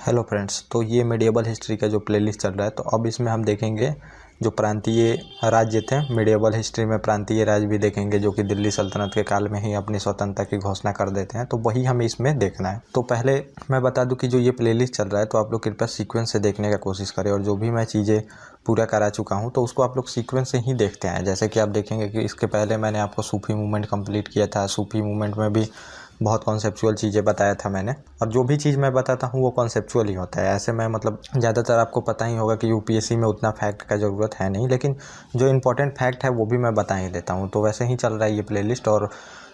Hello friends, तो ये medieval history का जो प्लेलिस्ट चल रहा है, तो अब इसमें हम देखेंगे जो प्रांतीय राज्य थे। मिडिएवल हिस्ट्री में प्रांतीय राज्य भी देखेंगे जो कि दिल्ली सल्तनत के काल में ही अपनी स्वतंत्रता की घोषणा कर देते हैं, तो वही हमें इसमें देखना है। तो पहले मैं बता दूं कि जो ये प्लेलिस्ट चल रहा है, तो आप लोग कृपया सीक्वेंस से देखने का कोशिश करें, और जो भी मैं चीज़ें पूरा करा चुका हूँ तो उसको आप लोग सीक्वेंस से ही देखते हैं। जैसे कि आप देखेंगे कि इसके पहले मैंने आपको सूफी मूवमेंट कंप्लीट किया था। सूफी मूवमेंट में भी बहुत कॉन्सेप्चुअल चीज़ें बताया था मैंने, और जो भी चीज़ मैं बताता हूँ वो कॉन्सेप्चुअल ही होता है। ऐसे मैं मतलब ज़्यादातर आपको पता ही होगा कि यूपीएससी में उतना फैक्ट का ज़रूरत है नहीं, लेकिन जो इंपॉर्टेंट फैक्ट है वो भी मैं बता ही देता हूँ। तो वैसे ही चल रहा है ये प्लेलिस्ट। और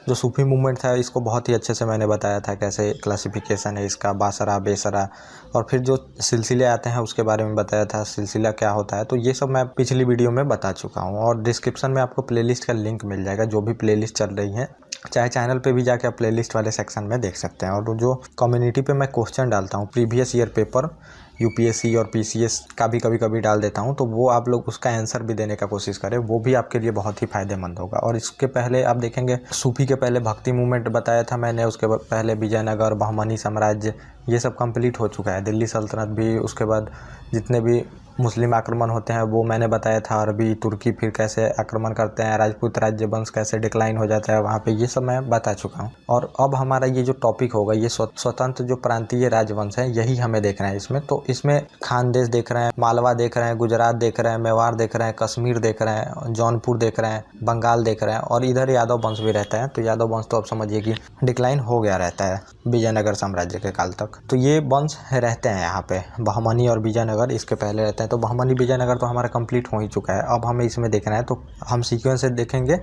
जो सूफी मूवमेंट था इसको बहुत ही अच्छे से मैंने बताया था, कैसे क्लासिफिकेशन है इसका, बासरा बेसरा, और फिर जो सिलसिले आते हैं उसके बारे में बताया था, सिलसिला क्या होता है। तो ये सब मैं पिछली वीडियो में बता चुका हूँ, और डिस्क्रिप्शन में आपको प्लेलिस्ट का लिंक मिल जाएगा। जो भी प्लेलिस्ट चल रही है, चाहे चैनल पे भी जाके आप प्लेलिस्ट वाले सेक्शन में देख सकते हैं। और जो कम्युनिटी पे मैं क्वेश्चन डालता हूँ, प्रीवियस ईयर पेपर यूपीएससी और पीसीएस का भी कभी डाल देता हूँ, तो वो आप लोग उसका आंसर भी देने का कोशिश करें, वो भी आपके लिए बहुत ही फ़ायदेमंद होगा। और इसके पहले आप देखेंगे सूफी के पहले भक्ति मूवमेंट बताया था मैंने, उसके पहले विजयनगर, बहमनी साम्राज्य, ये सब कंप्लीट हो चुका है। दिल्ली सल्तनत भी, उसके बाद जितने भी मुस्लिम आक्रमण होते हैं वो मैंने बताया था। अरबी तुर्की फिर कैसे आक्रमण करते हैं, राजपूत राज्य वंश कैसे डिक्लाइन हो जाता है वहाँ पे, ये सब मैं बता चुका हूँ। और अब हमारा ये जो टॉपिक होगा, ये स्वतंत्र जो प्रांतीय राजवंश है, यही हमें देखना है इसमें। तो इसमें खानदेश देख रहे हैं, मालवा देख रहे हैं, गुजरात देख रहे हैं, मेवाड़ देख रहे हैं, कश्मीर देख रहे हैं, जौनपुर देख रहे हैं, बंगाल देख रहे हैं, और इधर यादव वंश भी रहता है। तो यादव वंश तो आप समझिए कि डिक्लाइन हो गया रहता है विजयनगर साम्राज्य के काल तक। तो ये वंश रहते हैं यहाँ पे, बहमनी और विजयनगर इसके पहले रहते हैं। तो बहमनी विजयनगर तो हमारा कंप्लीट हो ही चुका है। अब हमें इसमें देखना है, तो हम सीक्वेंस से देखेंगे,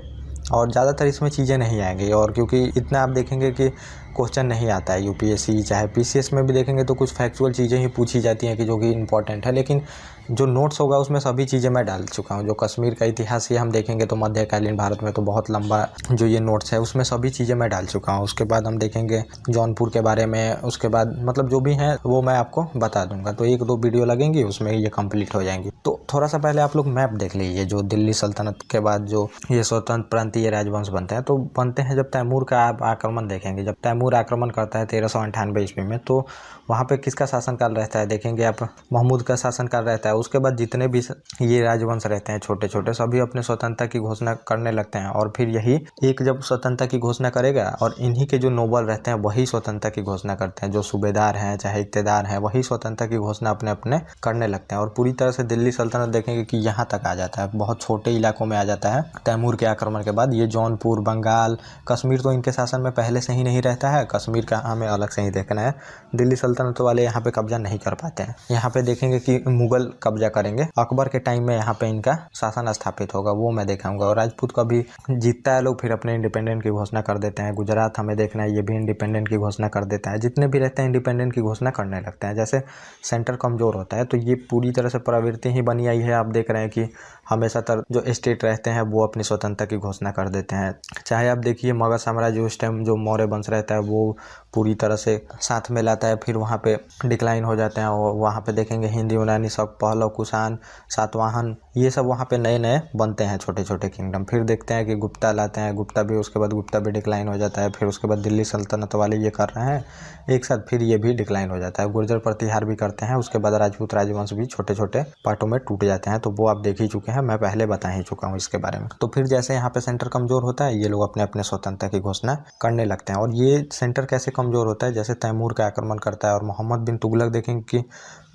और ज़्यादातर इसमें चीज़ें नहीं आएंगी। और क्योंकि इतना आप देखेंगे कि क्वेश्चन नहीं आता है यूपीएससी चाहे पीसीएस में भी देखेंगे तो कुछ फैक्चुअल चीज़ें ही पूछी जाती हैं कि जो कि इंपॉर्टेंट है, लेकिन जो नोट्स होगा उसमें सभी चीज़ें मैं डाल चुका हूँ। जो कश्मीर का इतिहास ये हम देखेंगे तो मध्यकालीन भारत में तो बहुत लंबा जो ये नोट्स है उसमें सभी चीज़ें मैं डाल चुका हूँ। उसके बाद हम देखेंगे जौनपुर के बारे में, उसके बाद मतलब जो भी हैं वो मैं आपको बता दूंगा। तो 1-2 वीडियो लगेंगी, उसमें ये कंप्लीट हो जाएंगी। तो थोड़ा सा पहले आप लोग मैप देख लीजिए। जो दिल्ली सल्तनत के बाद जो ये स्वतंत्र प्रांतीय राजवंश बनते हैं, तो बनते हैं जब तैमूर का आप आक्रमण देखेंगे। जब तैमूर आक्रमण करता है 1398 ईस्वी में, तो वहाँ पे किसका शासनकाल रहता है देखेंगे आप, महमूद का शासनकाल रहता है। उसके बाद जितने भी ये राजवंश रहते हैं छोटे छोटे, सभी अपने स्वतंत्रता की घोषणा करने लगते हैं। और फिर यही एक जब स्वतंत्रता की घोषणा करेगा, और इन्हीं के जो नोबल रहते हैं वही स्वतंत्रता की घोषणा करते हैं। जो सूबेदार हैं चाहे इक्तेदार हैं, वही स्वतंत्रता की घोषणा अपने अपने करने लगते हैं। और पूरी तरह से दिल्ली सल्तनत देखेंगे कि यहाँ तक आ जाता है, बहुत छोटे इलाकों में आ जाता है तैमूर के आक्रमण के बाद। ये जौनपुर, बंगाल, कश्मीर तो इनके शासन में पहले से ही नहीं रहता है, कश्मीर का हमें अलग से ही देखना है। दिल्ली सल्तनत वाले यहाँ पे कब्जा नहीं कर पाते हैं। यहाँ पे देखेंगे कि मुगल कब्जा करेंगे, अकबर के टाइम में यहाँ पे इनका शासन स्थापित होगा, वो मैं दिखाऊंगा। और राजपूत का भी जीतता है लोग, फिर अपने इंडिपेंडेंट की घोषणा कर देते हैं। गुजरात हमें देखना है, ये भी इंडिपेंडेंट की घोषणा कर देता है। जितने भी रहते हैं इंडिपेंडेंट की घोषणा करने लगते हैं। जैसे सेंटर कमजोर होता है तो ये पूरी तरह से प्रवृत्ति ही बनी आई है। आप देख रहे हैं कि हमेशा जो स्टेट रहते हैं वो अपनी स्वतंत्रता की घोषणा कर देते हैं। चाहे आप देखिए मगध साम्राज्य उस टाइम जो मौर्य वंश रहता है वो पूरी तरह से साथ में लाता है, फिर वहाँ पे डिक्लाइन हो जाते हैं। और वहाँ पे देखेंगे हिंद यूनानी सब, पहलव, कुषाण, सातवाहन, ये सब वहाँ पे नए नए बनते हैं छोटे छोटे किंगडम। फिर देखते हैं कि गुप्ता लाते हैं, गुप्ता भी, उसके बाद गुप्ता भी डिक्लाइन हो जाता है। फिर उसके बाद दिल्ली सल्तनत वाले ये कर रहे हैं एक साथ, फिर ये भी डिक्लाइन हो जाता है। गुर्जर प्रतिहार भी करते हैं, उसके बाद राजपूत राजवंश भी छोटे छोटे पार्टों में टूट जाते हैं। तो वो आप देख ही चुके हैं, मैं पहले बता ही चुका हूँ इसके बारे में। तो फिर जैसे यहाँ पे सेंटर कमजोर होता है, ये लोग अपने अपने स्वतंत्रता की घोषणा करने लगते हैं। और ये सेंटर कैसे कमजोर होता है, जैसे तैमूर का आक्रमण करता है और मोहम्मद बिन तुगलक देखेंगे कि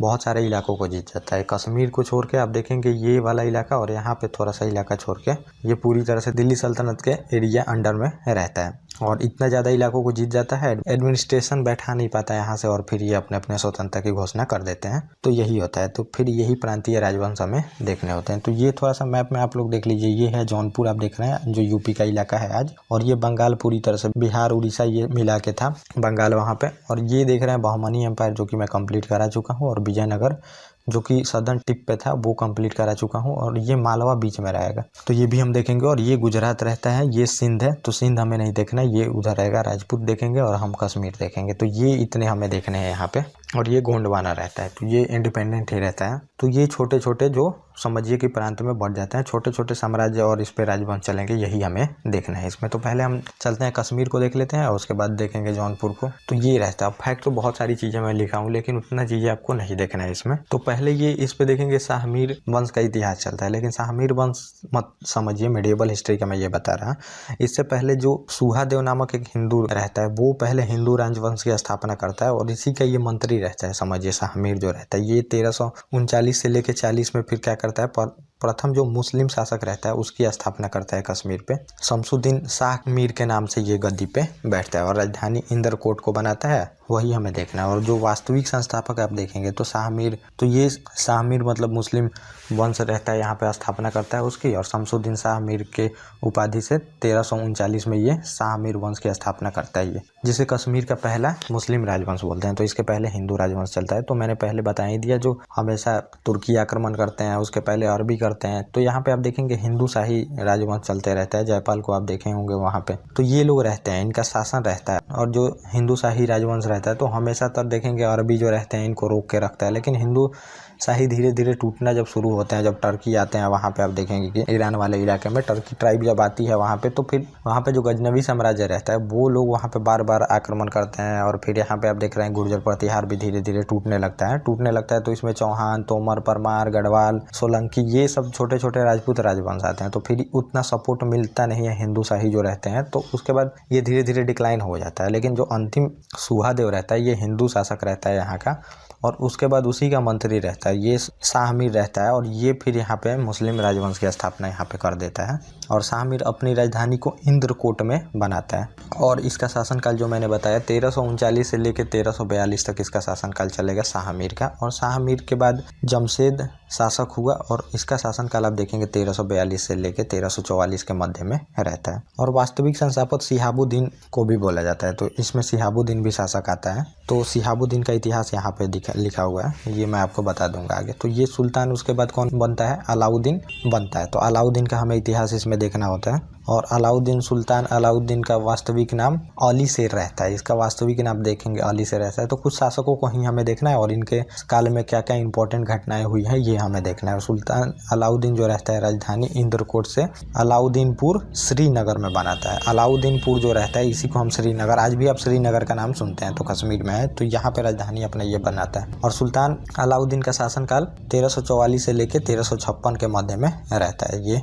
बहुत सारे इलाकों को जीत जाता है। कश्मीर को छोड़ के आप देखेंगे ये वाला इलाका, और यहाँ पे थोड़ा सा इलाका छोड़ के ये पूरी तरह से दिल्ली सल्तनत के एरिया अंडर में रहता है। और इतना ज़्यादा इलाकों को जीत जाता है, एडमिनिस्ट्रेशन बैठा नहीं पाता यहाँ से, और फिर ये अपने अपने स्वतंत्रता की घोषणा कर देते हैं। तो यही होता है। तो फिर यही प्रांतीय राजवंश हमें देखने होते हैं। तो ये थोड़ा सा मैप में आप लोग देख लीजिए। ये है जौनपुर, आप देख रहे हैं जो यूपी का इलाका है आज। और ये बंगाल पूरी तरह से, बिहार उड़ीसा ये मिला के था बंगाल वहाँ पे। और ये देख रहे हैं बहमनी एम्पायर जो कि मैं कंप्लीट करा चुका हूँ, और विजयनगर जो कि सदर्न टिप पे था वो कंप्लीट करा चुका हूँ। और ये मालवा बीच में रहेगा, तो ये भी हम देखेंगे। और ये गुजरात रहता है, ये सिंध है, तो सिंध हमें नहीं देखना, ये उधर रहेगा। राजपूत देखेंगे और हम कश्मीर देखेंगे। तो ये इतने हमें देखने हैं यहाँ पे। और ये गोंडवाना रहता है, तो ये इंडिपेंडेंट ही रहता है। तो ये छोटे छोटे जो समझिए कि प्रांत में बढ़ जाते हैं, छोटे छोटे साम्राज्य और इस पे राजवंश चलेंगे, यही हमें देखना है इसमें। तो पहले हम चलते हैं कश्मीर को देख लेते हैं और उसके बाद देखेंगे जौनपुर को। तो ये रहता है। फैक्ट तो बहुत सारी चीज़ें मैं लिखा हूँ, लेकिन उतना चीज़ें आपको नहीं देखना है इसमें। तो पहले ये इस पे देखेंगे शाह मीर वंश का इतिहास चलता है, लेकिन शाह मीर वंश मत समझिए, मेडिएवल हिस्ट्री का मैं ये बता रहा। इससे पहले जो सुहादेव नामक एक हिंदू रहता है, वो पहले हिंदू राजवंश की स्थापना करता है और इसी का ये मंत्री रहता है। समझिए शाह मीर जो रहता है ये 1339 से लेकर 40 में फिर क्या करता है, प्रथम जो मुस्लिम शासक रहता है उसकी स्थापना करता है कश्मीर पे। शमसुद्दीन शाह मीर के नाम से ये गद्दी पे बैठता है और राजधानी इंदरकोट को बनाता है, वही हमें देखना है। और जो वास्तविक संस्थापक आप देखेंगे तो शाह मीर, तो ये शाह मीर मतलब मुस्लिम वंश रहता है, यहाँ पे स्थापना करता है उसकी। और शमसुद्दीन शाह मीर के उपाधि से 1339 में ये शाह मीर वंश की स्थापना करता है, ये जिसे कश्मीर का पहला मुस्लिम राजवंश बोलते हैं। तो इसके पहले हिंदू राजवंश चलता है। तो मैंने पहले बता ही दिया, जो हमेशा तुर्की आक्रमण करते हैं उसके पहले अरबी करते हैं। तो यहाँ पे आप देखेंगे हिंदू शाही राजवंश चलते रहता है। जयपाल को आप देखे होंगे वहाँ पे, तो ये लोग रहते हैं, इनका शासन रहता है। और जो हिंदू शाही राजवंश रहता है तो हमेशा तक देखेंगे अरबी जो रहते हैं इनको रोक के रखता है। लेकिन हिंदू शाही धीरे धीरे टूटना जब शुरू होते हैं, जब टर्की आते हैं वहाँ पे आप देखेंगे कि ईरान वाले इलाके में टर्की ट्राइब जब आती है वहाँ पे, तो फिर वहाँ पे जो गजनवी साम्राज्य रहता है वो लोग वहाँ पे बार बार आक्रमण करते हैं। और फिर यहाँ पे आप देख रहे हैं गुर्जर प्रतिहार भी धीरे धीरे टूटने लगता है। तो इसमें चौहान, तोमर, परमार, गढ़वाल, सोलंकी, ये सब छोटे छोटे राजपूत राजवंश आते हैं। तो फिर उतना सपोर्ट मिलता नहीं है हिंदू शाही जो रहते हैं, तो उसके बाद ये धीरे धीरे डिक्लाइन हो जाता है। लेकिन जो अंतिम सुहादेव रहता है ये हिंदू शासक रहता है यहाँ का, और उसके बाद उसी का मंत्री रहता है, ये शाह मीर रहता है। और ये फिर यहाँ पे मुस्लिम राजवंश की स्थापना यहाँ पे कर देता है। और शाह मीर अपनी राजधानी को इंद्रकोट में बनाता है। और इसका शासनकाल जो मैंने बताया 1339 से लेकर 1342 तक इसका शासनकाल चलेगा शाह मीर का। और शाह मीर के बाद जमशेद शासक हुआ और इसका शासनकाल आप देखेंगे 1342 से लेकर 1344 के मध्य में रहता है। और वास्तविक संस्थापक शिहाबुद्दीन को भी बोला जाता है, तो इसमें शिहाबुद्दीन भी शासक आता है। तो शिहाबुद्दीन का इतिहास यहाँ पे लिखा हुआ है, ये मैं आपको बता दूंगा आगे। तो ये सुल्तान उसके बाद कौन बनता है, अलाउद्दीन बनता है। तो अलाउद्दीन का हमें इतिहास इसमें देखना होता है। और अलाउद्दीन, सुल्तान अलाउद्दीन का वास्तविक नाम अली शेर रहता है, इसका वास्तविक नाम देखेंगे अली शेर रहता है। तो कुछ शासकों को ही हमें देखना है और इनके काल में क्या क्या इंपॉर्टेंट घटनाएं हुई हैं ये हमें देखना है। सुल्तान अलाउद्दीन जो रहता है राजधानी इंदरकोट से अलाउद्दीनपुर श्रीनगर में बनाता है। अलाउद्दीनपुर जो रहता है इसी को हम श्रीनगर, आज भी आप श्रीनगर का नाम सुनते हैं, तो कश्मीर में है, तो यहाँ पे राजधानी अपना ये बनाता है। और सुल्तान अलाउद्दीन का शासनकाल 1344 से लेकर 1356 के मध्य में रहता है, ये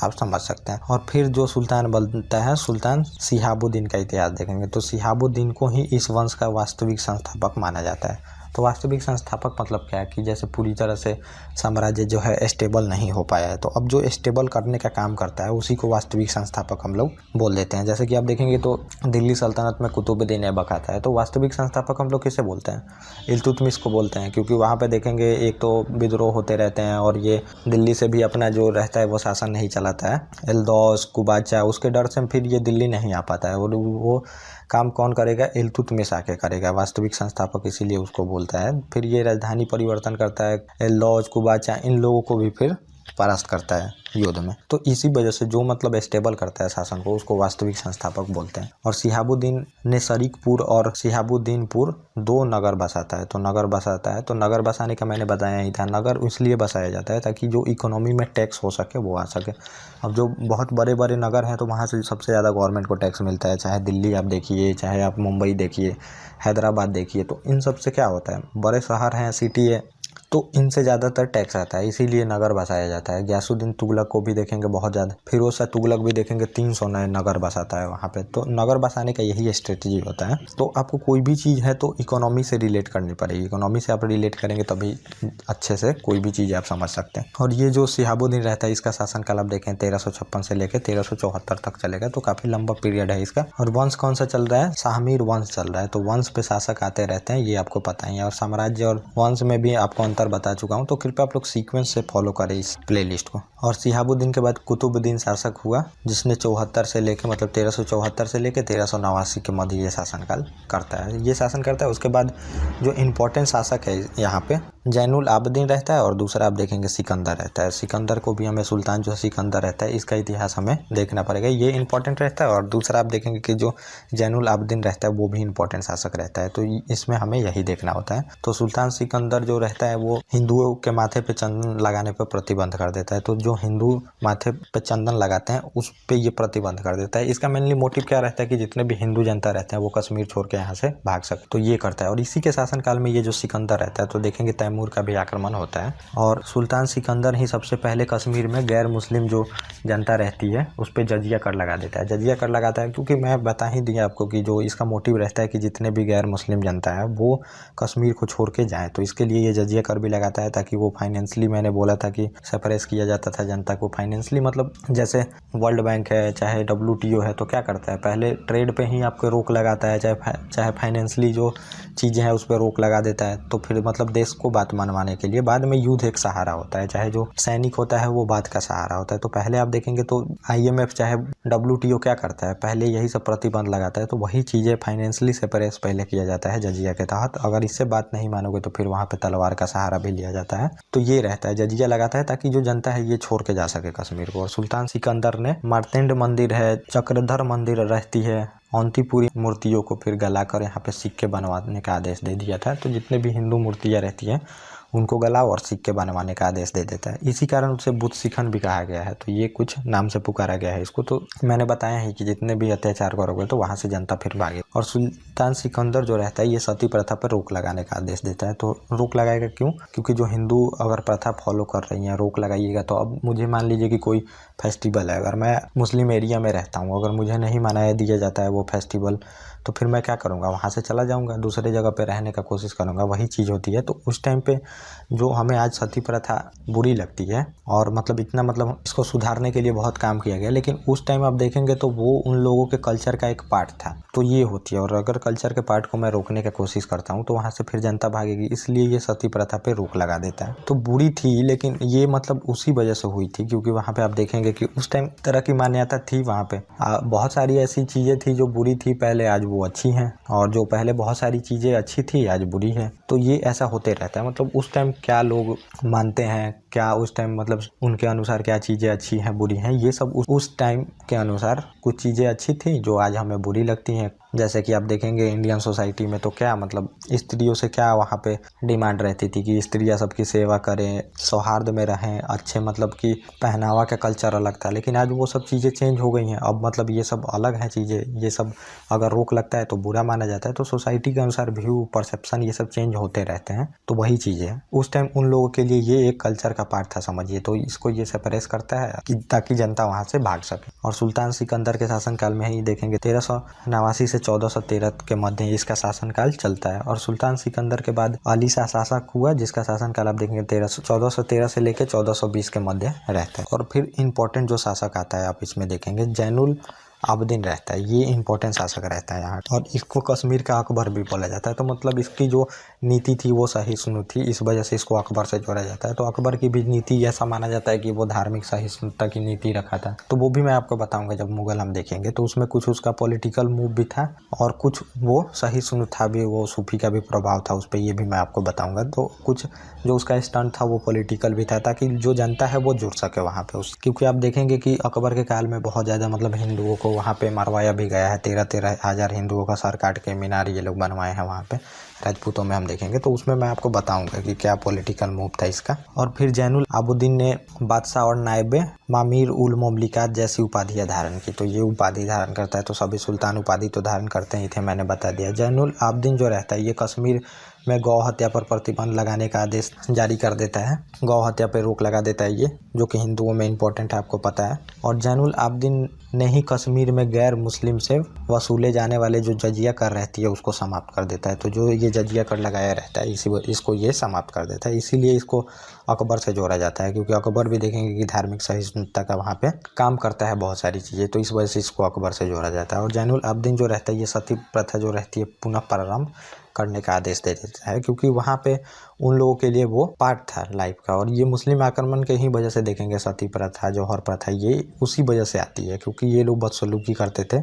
आप समझ सकते हैं। और फिर जो सुल्तान बनता है सुल्तान शिहाबुद्दीन का इतिहास देखेंगे तो शिहाबुद्दीन को ही इस वंश का वास्तविक संस्थापक माना जाता है। तो वास्तविक संस्थापक मतलब क्या है कि जैसे पूरी तरह से साम्राज्य जो है स्टेबल नहीं हो पाया है, तो अब जो स्टेबल करने का काम करता है उसी को वास्तविक संस्थापक हम लोग बोल देते हैं। जैसे कि आप देखेंगे तो दिल्ली सल्तनत में कुतुबुद्दीन ऐबक आता है, तो वास्तविक संस्थापक हम लोग किसे बोलते हैं, इल्तुतमिश को बोलते हैं। क्योंकि वहाँ पे देखेंगे एक तो विद्रोह होते रहते हैं और ये दिल्ली से भी अपना जो रहता है वो शासन नहीं चलाता है, एल्दौस, कुबाचा, उसके डर से फिर ये दिल्ली नहीं आ पाता है। और वो काम कौन करेगा, इल्तुतमिश आके करेगा, वास्तविक संस्थापक इसीलिए उसको बोलता है। फिर ये राजधानी परिवर्तन करता है, एल्दौस, कुबाचा, इन लोगों को भी फिर परास्त करता है युद्ध में। तो इसी वजह से जो मतलब स्टेबल करता है शासन को उसको वास्तविक संस्थापक बोलते हैं। और शिहाबुद्दीन ने शरीकपुर और शिहाबुद्दीनपुर दो नगर बसाता है। तो नगर बसाता है, तो नगर बसाने का मैंने बताया ही था, नगर इसलिए बसाया जाता है ताकि जो इकोनॉमी में टैक्स हो सके वो आ सके। अब जो बहुत बड़े बड़े नगर हैं तो वहाँ से सबसे ज़्यादा गवर्नमेंट को टैक्स मिलता है, चाहे दिल्ली आप देखिए, चाहे आप मुंबई देखिए, हैदराबाद देखिए। तो इन सब से क्या होता है, बड़े शहर हैं, सिटी है, तो इनसे ज़्यादातर टैक्स आता है, इसीलिए नगर बसाया जाता है। गयासुद्दीन तुगलक को भी देखेंगे बहुत ज़्यादा, फिरोज शाह तुगलक भी देखेंगे 300 नए नगर बसाता है वहाँ पे। तो नगर बसाने का यही स्ट्रेटजी होता है। तो आपको कोई भी चीज़ है तो इकोनॉमी से रिलेट करनी पड़ेगी, इकोनॉमी से आप रिलेट करेंगे तभी अच्छे से कोई भी चीज़ आप समझ सकते हैं। और ये जो शिहाबुद्दीन रहता है इसका शासनकाल आप देखें 1356 से लेकर 1374 तक चलेगा, तो काफ़ी लंबा पीरियड है इसका। और वंश कौन सा चल रहा है, शाह मीर वंश चल रहा है। तो वंश पे शासक आते रहते हैं, ये आपको पता ही है। और साम्राज्य और वंश में भी आपको अंतर बता चुका हूँ, तो कृपया आप लोग सीक्वेंस से फॉलो करें इस प्लेलिस्ट को। और शिहाबुद्दीन के बाद कुतुबुद्दीन शासक हुआ, जिसने 74 से लेकर मतलब 1374 से लेकर 1389 के मध्य ये शासनकाल करता है, ये शासन करता है। उसके बाद जो इम्पोर्टेंट शासक है यहाँ पे जैनुल आबदीन रहता है और दूसरा आप देखेंगे सिकंदर रहता है। सिकंदर को भी हमें सुल्तान जो सिकंदर रहता है इसका इतिहास हमें देखना पड़ेगा, ये इंपॉर्टेंट रहता है। और दूसरा आप देखेंगे कि जो जैनुल आबदीन रहता है वो भी इंपॉर्टेंट शासक रहता है, तो इसमें हमें यही देखना होता है। तो सुल्तान सिकंदर जो रहता है वो हिंदुओं के माथे पे चंदन लगाने पर प्रतिबंध कर देता है। तो जो हिंदू माथे पे चंदन लगाते हैं उस पर ये प्रतिबंध कर देता है। इसका मेनली मोटिव क्या रहता है कि जितने भी हिंदू जनता रहते हैं वो कश्मीर छोड़ के यहाँ से भाग सके, तो ये करता है। और इसी के शासनकाल में ये जो सिकंदर रहता है तो देखेंगे तैमूर का भी आक्रमण होता है और सुल्तान सिकंदर ही सबसे पहले कश्मीर में गैर मुस्लिम जो जनता रहती है उस पर जजिया कर लगा देता है। जजिया कर लगाता है क्योंकि मैं बता ही दिया आपको कि जो इसका मोटिव रहता है कि जितने भी गैर मुस्लिम जनता है वो कश्मीर को छोड़ के जाए, तो इसके लिए ये जजिया कर भी लगाता है ताकि वो फाइनेंशियली, मैंने बोला था कि सप्रेस किया जाता था जनता को फाइनेंशियली, मतलब जैसे वर्ल्ड बैंक है चाहे WTO है तो क्या करता है पहले ट्रेड पे ही आपको रोक लगाता है, चाहे फाइनेंशियली जो चीज़ें हैं उस पर रोक लगा देता है। तो फिर मतलब देश को बात मनवाने के लिए बाद में युद्ध एक सहारा होता है, चाहे जो सैनिक होता है वो बात का सहारा होता है। तो पहले आप देखेंगे तो IMF चाहे WTO क्या करता है, पहले यही सब प्रतिबंध लगाता है। तो वही चीज़ें फाइनेंशियली सेपरेस पहले किया जाता है जजिया के तहत। अगर इससे बात नहीं मानोगे तो फिर वहाँ पे तलवार का सहारा भी लिया जाता है। तो ये रहता है, जजिया लगाता है ताकि जो जनता है ये छोड़ के जा सके कश्मीर को। और सुल्तान सिकंदर ने मार्तेंड मंदिर है, चक्रधर मंदिर रहती है, अवंतीपुरी मूर्तियों को फिर गलाकर यहाँ पे सिक्के बनवाने का आदेश दे दिया था। तो जितने भी हिंदू मूर्तियाँ रहती हैं उनको गलाओ और सिक्के बनवाने का आदेश दे देता है। इसी कारण उसे बुद्ध शिखन भी कहा गया है। तो ये कुछ नाम से पुकारा गया है इसको। तो मैंने बताया है कि जितने भी अत्याचार करोगे तो वहाँ से जनता फिर भागे। और सुल्तान सिकंदर जो रहता है ये सती प्रथा पर रोक लगाने का आदेश देता है। तो रोक लगाएगा क्यों? क्योंकि जो हिंदू अगर प्रथा फॉलो कर रही हैं रोक लगाइएगा, तो अब मुझे मान लीजिए कि कोई फेस्टिवल है, अगर मैं मुस्लिम एरिया में रहता हूँ, अगर मुझे नहीं मनाया दिया जाता है वो फेस्टिवल, तो फिर मैं क्या करूँगा, वहाँ से चला जाऊँगा, दूसरे जगह पे रहने का कोशिश करूँगा। वही चीज़ होती है। तो उस टाइम पे जो हमें आज सती प्रथा बुरी लगती है और मतलब इतना मतलब इसको सुधारने के लिए बहुत काम किया गया, लेकिन उस टाइम आप देखेंगे तो वो उन लोगों के कल्चर का एक पार्ट था। तो ये होती है। और अगर कल्चर के पार्ट को मैं रोकने की कोशिश करता हूँ तो वहाँ से फिर जनता भागेगी, इसलिए ये सती प्रथा पे रोक लगा देता है। तो बुरी थी, लेकिन ये मतलब उसी वजह से हुई थी क्योंकि वहाँ पे आप देखेंगे कि उस टाइम तरह की मान्यता थी। वहाँ पे बहुत सारी ऐसी चीज़ें थी जो बुरी थी पहले, आज वो अच्छी हैं, और जो पहले बहुत सारी चीज़ें अच्छी थी आज बुरी है। तो ये ऐसा होते रहता है। मतलब उस टाइम क्या लोग मानते हैं, क्या उस टाइम मतलब उनके अनुसार क्या चीज़ें अच्छी हैं बुरी हैं, ये सब उस टाइम के अनुसार कुछ चीज़ें अच्छी थी जो आज हमें बुरी लगती हैं। जैसे कि आप देखेंगे इंडियन सोसाइटी में तो क्या मतलब स्त्रियों से क्या वहाँ पे डिमांड रहती थी कि स्त्रियाँ सबकी सेवा करें, सौहार्द में रहें, अच्छे मतलब कि पहनावा का कल्चर अलग था। लेकिन आज वो सब चीज़ें चेंज हो गई हैं। अब मतलब ये सब अलग हैं चीज़ें, ये सब अगर रोक लगता है तो बुरा माना जाता है। तो सोसाइटी के अनुसार व्यू, परसेप्शन ये सब चेंज होते रहते हैं। तो वही चीज़ है, उस टाइम उन लोगों के लिए ये एक कल्चर का पार्ट था समझिए। तो इसको ये सेपरेट करता है कि ताकि जनता वहाँ से भाग सके। और सुल्तान सिकंदर के शासनकाल में ही देखेंगे 1389 से 1413 के मध्य इसका शासनकाल चलता है। और सुल्तान सिकंदर के बाद अली शाह शासक हुआ जिसका शासनकाल आप देखेंगे 1413 से लेकर 1420 के मध्य रहता है। और फिर इंपॉर्टेंट जो शासक आता है आप इसमें देखेंगे जैनुल आबदीन रहता है, ये इंपॉर्टेंट शासक रहता है यहाँ। और इसको कश्मीर का अकबर भी बोला जाता है। तो मतलब इसकी जो नीति थी वो सहिष्णु थी, इस वजह से इसको अकबर से जोड़ा जाता है। तो अकबर की भी नीति ऐसा माना जाता है कि वो धार्मिक सहिष्णुता की नीति रखा था। तो वो भी मैं आपको बताऊंगा जब मुगल हम देखेंगे। तो उसमें कुछ उसका पॉलिटिकल मूव भी था और कुछ वो सहिष्णु था भी, वो सूफी का भी प्रभाव था उस पर, ये भी मैं आपको बताऊँगा। तो कुछ जो उसका स्टंट था वो पॉलिटिकल भी था ताकि जो जनता है वो जुड़ सके वहाँ पे क्योंकि आप देखेंगे कि अकबर के काल में बहुत ज़्यादा मतलब हिंदुओं को वहाँ पे मरवाया भी गया है। 13 हज़ार हिंदुओं का सर काट के मीनार ये लोग बनवाए हैं वहाँ पे राजपूतों में हम देखेंगे। तो उसमें मैं आपको बताऊंगा कि क्या पॉलिटिकल मूव था इसका। और फिर जैनुल आबदीन ने बादशाह और नायबे मामीर उल मुमलिकात जैसी उपाधियाँ धारण की। तो ये उपाधि धारण करता है। तो सभी सुल्तान उपाधि तो धारण करते ही थे, मैंने बता दिया। जैनुल आबदीन जो रहता है ये कश्मीर में गौ हत्या पर प्रतिबंध लगाने का आदेश जारी कर देता है। गौ हत्या पर रोक लगा देता है ये, जो कि हिंदुओं में इंपॉर्टेंट है, आपको पता है। और जैनुल आबदीन ने ही कश्मीर में गैर मुस्लिम से वसूले जाने वाले जो जजिया कर रहती है उसको समाप्त कर देता है। तो जो ये जजिया कर लगाया रहता है इसको ये समाप्त कर देता है। इसीलिए इसको अकबर से जोड़ा जाता है क्योंकि अकबर भी देखेंगे कि धार्मिक सहिष्णुता का वहाँ पे काम करता है बहुत सारी चीज़ें। तो इस वजह से इसको अकबर से जोड़ा जाता है। और जैनुल आबदीन जो रहता है ये सती प्रथा जो रहती है पुनः प्रारंभ करने का आदेश दे देता है क्योंकि वहाँ पे उन लोगों के लिए वो पार्ट था लाइफ का। और ये मुस्लिम आक्रमण के ही वजह से देखेंगे सती प्रथा, जौहर प्रथा, ये उसी वजह से आती है क्योंकि ये लोग बदसलूकी करते थे।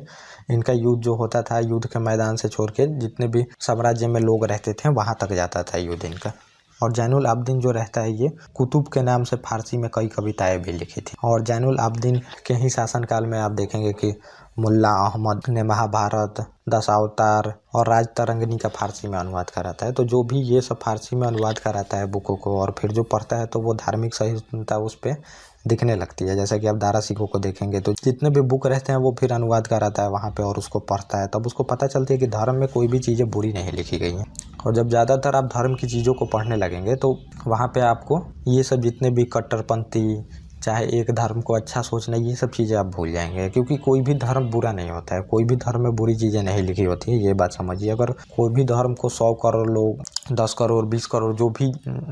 इनका युद्ध जो होता था, युद्ध के मैदान से छोड़ के जितने भी साम्राज्य में लोग रहते थे वहाँ तक जाता था युद्ध इनका। और जैनुल आबदीन जो रहता है ये कुतुब के नाम से फारसी में कई कविताएं भी लिखी थी। और जैनुल आबदीन के ही शासनकाल में आप देखेंगे कि मुल्ला अहमद ने महाभारत, दशावतार और राज तरंगिणी का फारसी में अनुवाद कराता है। तो जो भी ये सब फारसी में अनुवाद कराता है बुकों को, और फिर जो पढ़ता है तो वो धार्मिक सहिष्णुता उस पर दिखने लगती है। जैसे कि आप दारा सिकों को देखेंगे तो जितने भी बुक रहते हैं वो फिर अनुवाद कराता है वहाँ पे और उसको पढ़ता है, तब उसको पता चलती है कि धर्म में कोई भी चीज़ें बुरी नहीं लिखी गई हैं। और जब ज़्यादातर आप धर्म की चीज़ों को पढ़ने लगेंगे तो वहाँ पे आपको ये सब जितने भी कट्टरपंथी, चाहे एक धर्म को अच्छा सोचना, ये सब चीज़ें आप भूल जाएंगे, क्योंकि कोई भी धर्म बुरा नहीं होता है, कोई भी धर्म में बुरी चीज़ें नहीं लिखी होती है। ये बात समझिए। अगर कोई भी धर्म को 100 करोड़ लोग, 10 करोड़, 20 करोड़ जो भी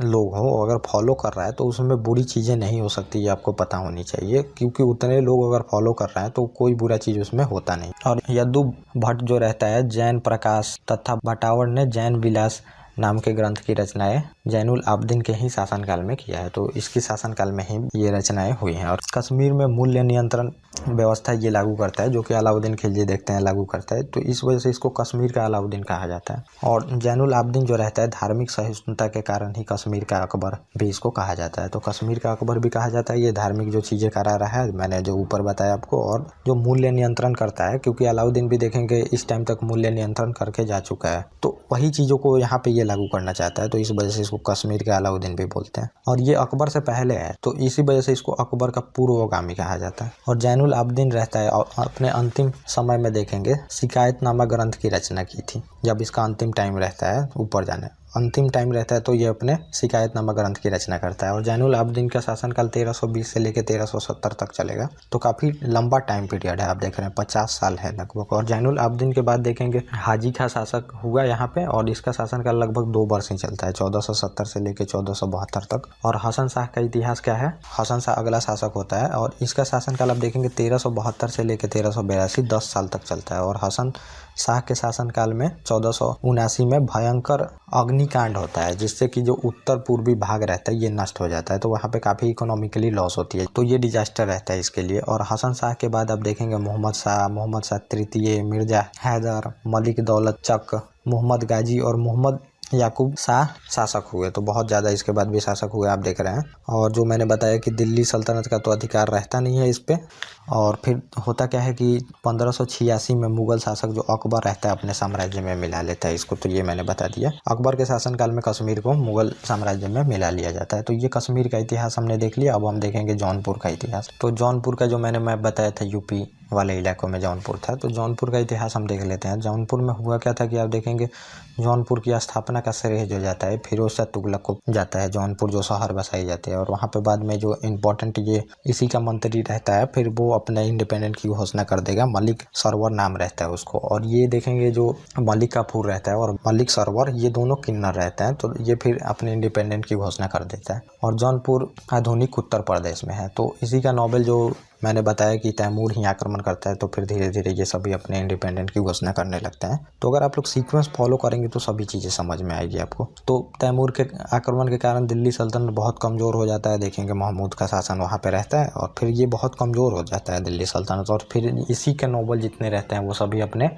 लोग हो अगर फॉलो कर रहा है तो उसमें बुरी चीज़ें नहीं हो सकती, ये आपको पता होनी चाहिए, क्योंकि उतने लोग अगर फॉलो कर रहे हैं तो कोई बुरा चीज़ उसमें होता नहीं। और यदु भट्ट जो रहता है, जैन प्रकाश तथा भटावड़ ने जैन विलास नाम के ग्रंथ की रचनाएं जैनुल आबदीन के ही शासनकाल में किया है। तो इसकी शासनकाल में ही ये रचनाएं हुई हैं। और कश्मीर में मूल्य नियंत्रण व्यवस्था ये लागू करता है, जो कि अलाउद्दीन खिलजी देखते हैं लागू करता है, तो इस वजह से इसको कश्मीर का अलाउद्दीन कहा जाता है। और जैनुल आबदीन जो रहता है, धार्मिक सहिष्णुता के कारण ही कश्मीर का अकबर भी इसको कहा जाता है। तो कश्मीर का अकबर भी कहा जाता है, ये धार्मिक जो चीज़ें करा रहा है मैंने जो ऊपर बताया आपको, और जो मूल्य नियंत्रण करता है, क्योंकि अलाउद्दीन भी देखेंगे इस टाइम तक मूल्य नियंत्रण करके जा चुका है, तो वही चीज़ों को यहाँ पे ये लागू करना चाहता है, तो इस वजह से इसको कश्मीर का अलाउद्दीन भी बोलते हैं। और ये अकबर से पहले है, तो इसी वजह से इसको अकबर का पूर्वगामी कहा जाता है। और जैनुल आबदीन रहता है अपने अंतिम समय में देखेंगे शिकायतनामा ग्रंथ की रचना की थी। जब इसका अंतिम टाइम रहता है, ऊपर जाने अंतिम टाइम रहता है, तो ये अपने शिकायतनामा ग्रंथ की रचना करता है। और जैनुल आबदीन का शासनकाल 1320 से लेकर 1370 तक चलेगा, तो काफ़ी लंबा टाइम पीरियड है। आप देख रहे हैं 50 साल है लगभग। और जैनुल आबदीन के बाद देखेंगे हाजी खां शासक हुआ यहाँ पे, और इसका शासनकाल लगभग 2 वर्ष ही चलता है, 1470 से लेकर 1472 तक। और हसन शाह का इतिहास क्या है, हसन शाह अगला शासक होता है, और इसका शासनकाल आप देखेंगे 1372 से लेकर 1382, 10 साल तक चलता है। और हसन शाह के शासनकाल में 1479 में भयंकर अग्निकांड होता है, जिससे कि जो उत्तर पूर्वी भाग रहता है ये नष्ट हो जाता है, तो वहाँ पे काफ़ी इकोनॉमिकली लॉस होती है, तो ये डिजास्टर रहता है इसके लिए। और हसन शाह के बाद आप देखेंगे मोहम्मद शाह तृतीय, मिर्जा हैदर, मलिक दौलत चक, मोहम्मद गाजी और मोहम्मद याकूब शाह शासक हुए, तो बहुत ज़्यादा इसके बाद भी शासक हुए आप देख रहे हैं। और जो मैंने बताया कि दिल्ली सल्तनत का तो अधिकार रहता नहीं है इस पर। और फिर होता क्या है कि 1586 में मुगल शासक जो अकबर रहता है अपने साम्राज्य में मिला लेता है इसको, तो ये मैंने बता दिया। अकबर के शासनकाल में कश्मीर को मुगल साम्राज्य में मिला लिया जाता है। तो ये कश्मीर का इतिहास हमने देख लिया। अब हम देखेंगे जौनपुर का इतिहास। तो जौनपुर का जो मैंने मैप बताया था, यूपी वाले इलाकों में जौनपुर था, तो जौनपुर का इतिहास हम देख लेते हैं। जौनपुर में हुआ क्या था कि आप देखेंगे जौनपुर की स्थापना का श्रेय जो जाता है फिरोज शाह तुगलक को जाता है, जौनपुर जो शहर बसाई जाती है। और वहाँ पे बाद में जो इम्पोर्टेंट ये इसी का मंत्री रहता है, फिर वो अपने इंडिपेंडेंट की घोषणा कर देगा, मलिक सरवर नाम रहता है उसको। और ये देखेंगे जो मलिक काफूर रहता है और मलिक सरवर, ये दोनों किन्नर रहते हैं, तो ये फिर अपने इंडिपेंडेंट की घोषणा कर देता है। और जौनपुर आधुनिक उत्तर प्रदेश में है, तो इसी का नोबेल जो मैंने बताया कि तैमूर ही आक्रमण करता है, तो फिर धीरे धीरे ये सभी अपने इंडिपेंडेंट की घोषणा करने लगते हैं। तो अगर आप लोग सीक्वेंस फॉलो करेंगे तो सभी चीज़ें समझ में आएगी आपको। तो तैमूर के आक्रमण के कारण दिल्ली सल्तनत बहुत कमज़ोर हो जाता है। देखेंगे महमूद का शासन वहाँ पे रहता है, और फिर ये बहुत कमज़ोर हो जाता है दिल्ली सल्तनत। और फिर इसी के नोबल जितने रहते हैं वो सभी अपने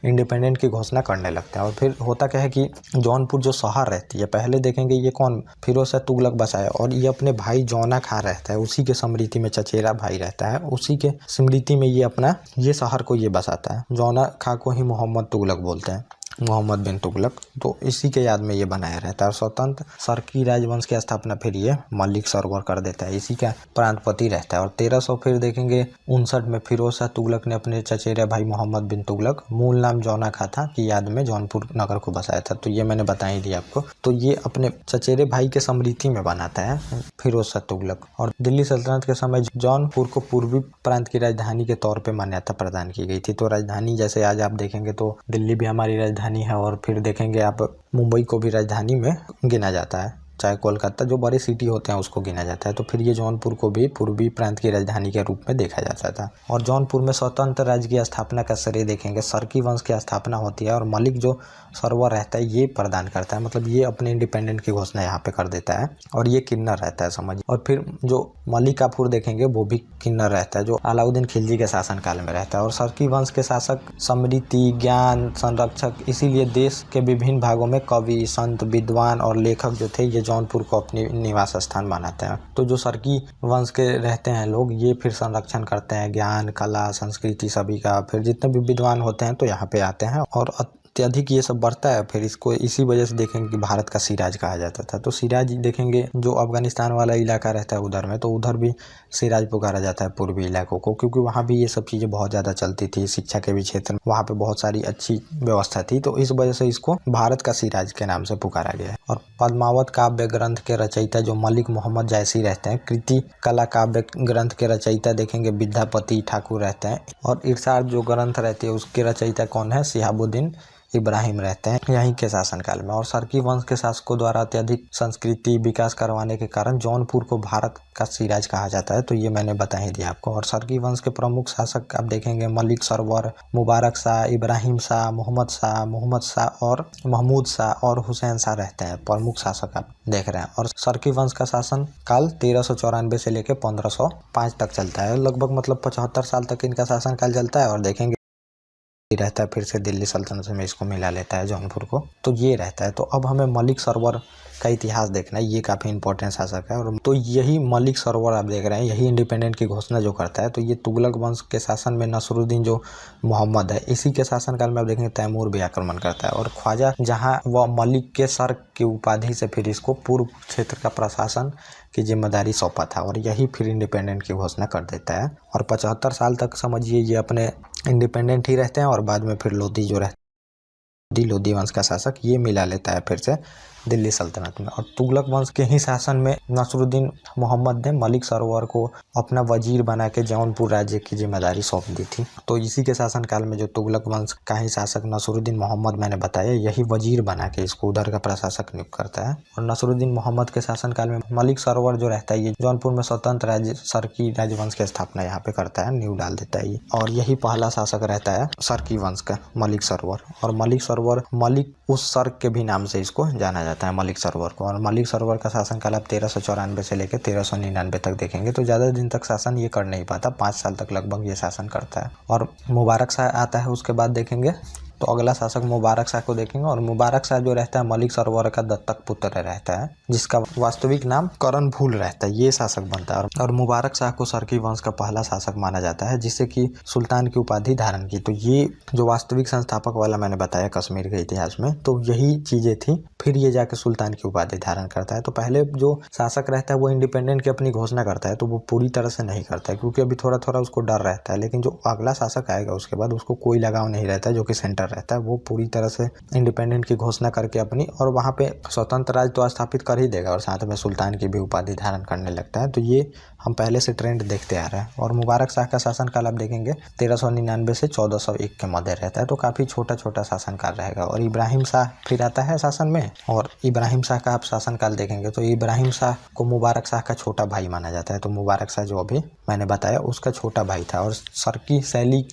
इंडिपेंडेंट की घोषणा करने लगते हैं। और फिर होता क्या है कि जौनपुर जो शहर रहती है, पहले देखेंगे ये कौन, फिरोज शाह तुगलक बसाया, और ये अपने भाई जौना खां रहता है, उसी के स्मृति में चचेरा भाई रहता है, उसी के स्मृति में ये अपना ये शहर को ये बसाता है। जौना खां को ही मोहम्मद तुगलक बोलते हैं, मोहम्मद बिन तुगलक, तो इसी के याद में ये बनाया रहता है। और स्वतंत्र सरकी राजवंश की स्थापना फिर ये मलिक सरवर कर देता है, इसी का प्रांतपति रहता है। और 1300 फिर देखेंगे 59 में फिरोज शाह तुगलक ने अपने चचेरे भाई मोहम्मद बिन तुगलक, मूल नाम जौना खां था, की याद में जौनपुर नगर को बसाया था। तो ये मैंने बता ही दिया आपको। तो ये अपने चचेरे भाई के स्मृति में बनाता है फिरोज शाह तुगलक। और दिल्ली सल्तनत के समय जौनपुर को पूर्वी प्रांत की राजधानी के तौर पर मान्यता प्रदान की गई थी। तो राजधानी जैसे आज आप देखेंगे तो दिल्ली भी हमारी राजधानी है, और फिर देखेंगे आप मुंबई को भी राजधानी में गिना जाता है, चाहे कोलकाता जो बड़े सिटी होते हैं उसको गिना जाता है। तो फिर ये जौनपुर को भी पूर्वी प्रांत की राजधानी के रूप में देखा जाता था। और जौनपुर में स्वतंत्र राज्य की स्थापना का श्रेय देखेंगे सरकी वंश की स्थापना होती है, और मलिक जो सरवर रहता है ये प्रदान करता है, मतलब ये अपने इंडिपेंडेंट की घोषणा यहाँ पे कर देता है। और ये किन्नर रहता है समझिए। और फिर जो मलिक काफूर देखेंगे वो भी किन्नर रहता है, जो अलाउद्दीन खिलजी के शासनकाल में रहता है। और सरकी वंश के शासक स्मृति, ज्ञान, संरक्षक, इसीलिए देश के विभिन्न भागों में कवि, संत, विद्वान और लेखक जो थे ये जौनपुर को अपनी निवास स्थान बनाते हैं। तो जो सरकी वंश के रहते हैं लोग, ये फिर संरक्षण करते हैं ज्ञान, कला, संस्कृति सभी का। फिर जितने भी विद्वान होते हैं तो यहाँ पे आते हैं और अत्यधिक ये सब बढ़ता है। फिर इसको इसी वजह से देखेंगे कि भारत का सिराज कहा जाता था। तो सिराज देखेंगे जो अफगानिस्तान वाला इलाका रहता है उधर में, तो उधर भी सिराज पुकारा जाता है पूर्वी इलाकों को, क्योंकि वहाँ भी ये सब चीज़ें बहुत ज़्यादा चलती थी। शिक्षा के भी क्षेत्र में वहाँ पे बहुत सारी अच्छी व्यवस्था थी, तो इस वजह से इसको भारत का सिराज के नाम से पुकारा गया है। और पद्मावत काव्य ग्रंथ के रचयिता जो मलिक मोहम्मद जायसी रहते हैं, कृति कला काव्य ग्रंथ के रचयिता देखेंगे विद्यापति ठाकुर रहते हैं। और इरशाद जो ग्रंथ रहती है उसके रचयिता कौन है? शिहाबुद्दीन इब्राहिम रहते हैं यहीं के शासनकाल में। और सरकी वंश के शासकों द्वारा अत्यधिक संस्कृति विकास करवाने के कारण जौनपुर को भारत का सिराज कहा जाता है। तो ये मैंने बता ही दिया आपको। और सरकी वंश के प्रमुख शासक आप देखेंगे मलिक सरवर, मुबारक शाह, इब्राहिम शाह, मोहम्मद शाह और महमूद शाह और हुसैन शाह रहते हैं प्रमुख शासक आप देख रहे हैं। और सरकी वंश का शासन काल 1394 से लेकर 1505 तक चलता है। लगभग मतलब 75 साल तक इनका शासनकाल चलता है। और देखेंगे रहता है, फिर से दिल्ली सल्तनत में इसको मिला लेता है जौनपुर को। तो ये रहता है। तो अब हमें मलिक सरवर का इतिहास देखना है, ये काफ़ी इंपॉर्टेंट शासक है। और तो यही मलिक सरवर आप देख रहे हैं, यही इंडिपेंडेंट की घोषणा जो करता है। तो ये तुगलक वंश के शासन में नसरुद्दीन जो मोहम्मद है, इसी के शासनकाल में आप देखेंगे तैमूर भी आक्रमण करता है। और ख्वाजा जहाँ व मलिक के सर की उपाधि से फिर इसको पूर्व क्षेत्र का प्रशासन की जिम्मेदारी सौंपा था। और यही फिर इंडिपेंडेंट की घोषणा कर देता है। और 75 साल तक समझिए ये अपने इंडिपेंडेंट ही रहते हैं। और बाद में फिर लोधी जो रहता है, लोधी वंश का शासक, ये मिला लेता है फिर से दिल्ली सल्तनत में। और तुगलक वंश के ही शासन में नसरुद्दीन मोहम्मद ने मलिक सरवर को अपना वजीर बना के जौनपुर राज्य की जिम्मेदारी सौंप दी थी। तो इसी के शासनकाल में जो तुगलक वंश का ही शासक नसरुद्दीन मोहम्मद मैंने बताया, यही वजीर बना के इसको उधर का प्रशासक नियुक्त करता है। और नसरुद्दीन मोहम्मद के शासनकाल में मलिक सरवर जो रहता है, ये जौनपुर में स्वतंत्र राज्य सरकी राजवंश की स्थापना यहाँ पे करता है, नींव डाल देता है। और यही पहला शासक रहता है सरकी वंश का, मलिक सरवर। और मलिक सरवर, मलिक उस सर्क के भी नाम से इसको जाना जाता है, मलिक सरवर को। और मलिक सरवर का शासनकाल आप 1394 से लेकर 1399 तक देखेंगे। तो ज़्यादा दिन तक शासन ये कर नहीं पाता, 5 साल तक लगभग ये शासन करता है। और मुबारक शाह आता है उसके बाद देखेंगे। तो अगला शासक मुबारक शाह को देखेंगे। और मुबारक शाह जो रहता है मलिक सरवर का दत्तक पुत्र रहता है, जिसका वास्तविक नाम करण भूल रहता है, ये शासक बनता है। और मुबारक शाह को सरकी वंश का पहला शासक माना जाता है, जिससे कि सुल्तान की उपाधि धारण की। तो ये जो वास्तविक संस्थापक वाला मैंने बताया कश्मीर के इतिहास में, तो यही चीजें थी। फिर ये जाके सुल्तान की उपाधि धारण करता है। तो पहले जो शासक रहता है वो इंडिपेंडेंट की अपनी घोषणा करता है, तो वो पूरी तरह से नहीं करता है, क्योंकि अभी थोड़ा थोड़ा उसको डर रहता है। लेकिन जो अगला शासक आएगा उसके बाद उसको कोई लगाव नहीं रहता है, जो कि सेंटर रहता है, वो पूरी तरह से इंडिपेंडेंट की घोषणा करके अपनी, और वहाँ पे स्वतंत्र राज्य तो स्थापित कर ही देगा और साथ में सुल्तान की भी उपाधि धारण करने लगता है। तो ये हम पहले से ट्रेंड देखते आ रहे हैं। और मुबारक शाह का शासनकाल आप देखेंगे 1399 से 1401 के मध्य रहता है। तो काफ़ी छोटा छोटा शासनकाल रहेगा। और इब्राहिम शाह फिर आता है शासन में। और इब्राहिम शाह का आप शासनकाल देखेंगे तो इब्राहिम शाह को मुबारक शाह का छोटा भाई माना जाता है। तो मुबारक शाह जो अभी मैंने बताया उसका छोटा भाई था। और सरकी शैली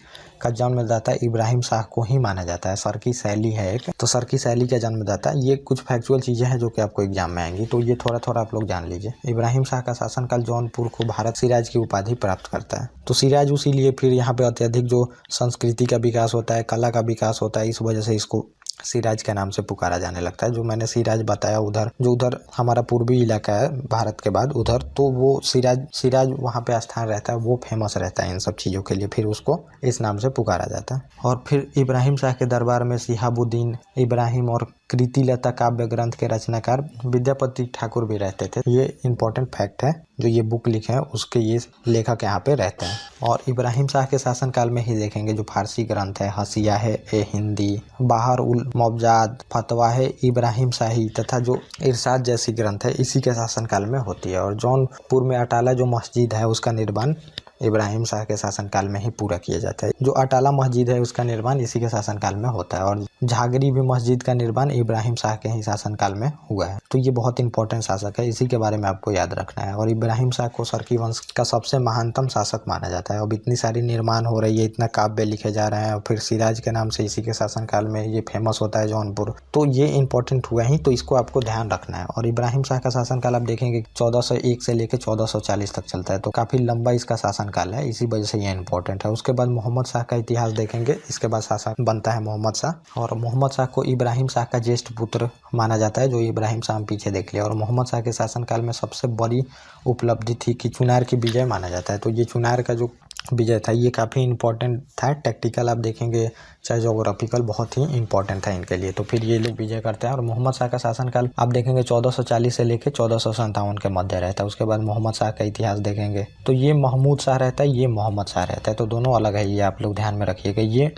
का जन्मदाता इब्राहिम शाह को ही माना जाता है। सरकी शैली है एक, तो सरकी शैली का जन्मदाता। ये कुछ फैक्चुअल चीज़ें हैं जो कि आपको एग्जाम में आएंगी, तो ये थोड़ा थोड़ा आप लोग जान लीजिए। इब्राहिम शाह का शासनकाल जौनपुर को भारत सिराज की उपाधि प्राप्त करता है। तो सिराज इसीलिए फिर यहाँ पे अत्यधिक जो संस्कृति का विकास होता है, कला का विकास होता है, इस वजह से इसको सिराज के नाम से पुकारा जाने लगता है। जो मैंने सिराज बताया उधर हमारा पूर्वी इलाका है भारत के बाद उधर, तो वो सिराज वहाँ पे स्थान रहता है, वो फेमस रहता है इन सब चीज़ों के लिए, फिर उसको इस नाम से पुकारा जाता है। और फिर इब्राहिम शाह के दरबार में शिहाबुद्दीन इब्राहिम और कृतिलता काव्य ग्रंथ के रचनाकार विद्यापति ठाकुर भी रहते थे। ये इंपॉर्टेंट फैक्ट है, जो ये बुक लिखे हैं उसके ये लेखक यहाँ पे रहते हैं। और इब्राहिम शाह के शासनकाल में ही देखेंगे जो फारसी ग्रंथ है, हसिया है ए हिंदी, बाहर उल मौजाद, फतवा है इब्राहिम शाही तथा जो इरशाद जैसी ग्रंथ है, इसी के शासनकाल में होती है। और जौनपुर में अटाला जो मस्जिद है उसका निर्माण इब्राहिम शाह के शासनकाल में ही पूरा किया जाता है। जो अटाला मस्जिद है उसका निर्माण इसी के शासनकाल में होता है। और झागरी भी मस्जिद का निर्माण इब्राहिम शाह के ही शासनकाल में हुआ है। तो ये बहुत इंपॉर्टेंट शासक है, इसी के बारे में आपको याद रखना है। और इब्राहिम शाह को सरकी वंश का सबसे महानतम शासक माना जाता है। अब इतनी सारी निर्माण हो रही है, इतना काव्य लिखे जा रहे हैं, और फिर सिराज के नाम से इसी के शासनकाल में ये फेमस होता है जौनपुर, तो ये इंपॉर्टेंट हुआ ही, तो इसको आपको ध्यान रखना है। और इब्राहिम शाह का शासनकाल आप देखेंगे 1401 से लेकर 1440 तक चलता है। तो काफी लंबा इसका शासन शासनकाल है, इसी वजह से ये इंपॉर्टेंट है। उसके बाद मोहम्मद शाह का इतिहास देखेंगे, इसके बाद शासक बनता है मोहम्मद शाह। और मोहम्मद शाह को इब्राहिम शाह का ज्येष्ठ पुत्र माना जाता है, जो इब्राहिम शाह हम पीछे देख लिया। और मोहम्मद शाह के शासनकाल में सबसे बड़ी उपलब्धि थी कि चुनार की विजय माना जाता है। तो ये चुनार का जो विजय था ये काफ़ी इंपॉर्टेंट था। टैक्टिकल आप देखेंगे चाहे जोग्राफिकल, बहुत ही इंपॉर्टेंट था इनके लिए। तो फिर ये लोग विजय करते हैं। और मोहम्मद शाह का शासनकाल आप देखेंगे 1440 से लेकर 1457 के मध्य रहता है। उसके बाद मोहम्मद शाह का इतिहास देखेंगे तो ये महमूद शाह रहता है, ये मोहम्मद शाह रहता है। तो दोनों अलग है, ये आप लोग ध्यान में रखिएगा। ये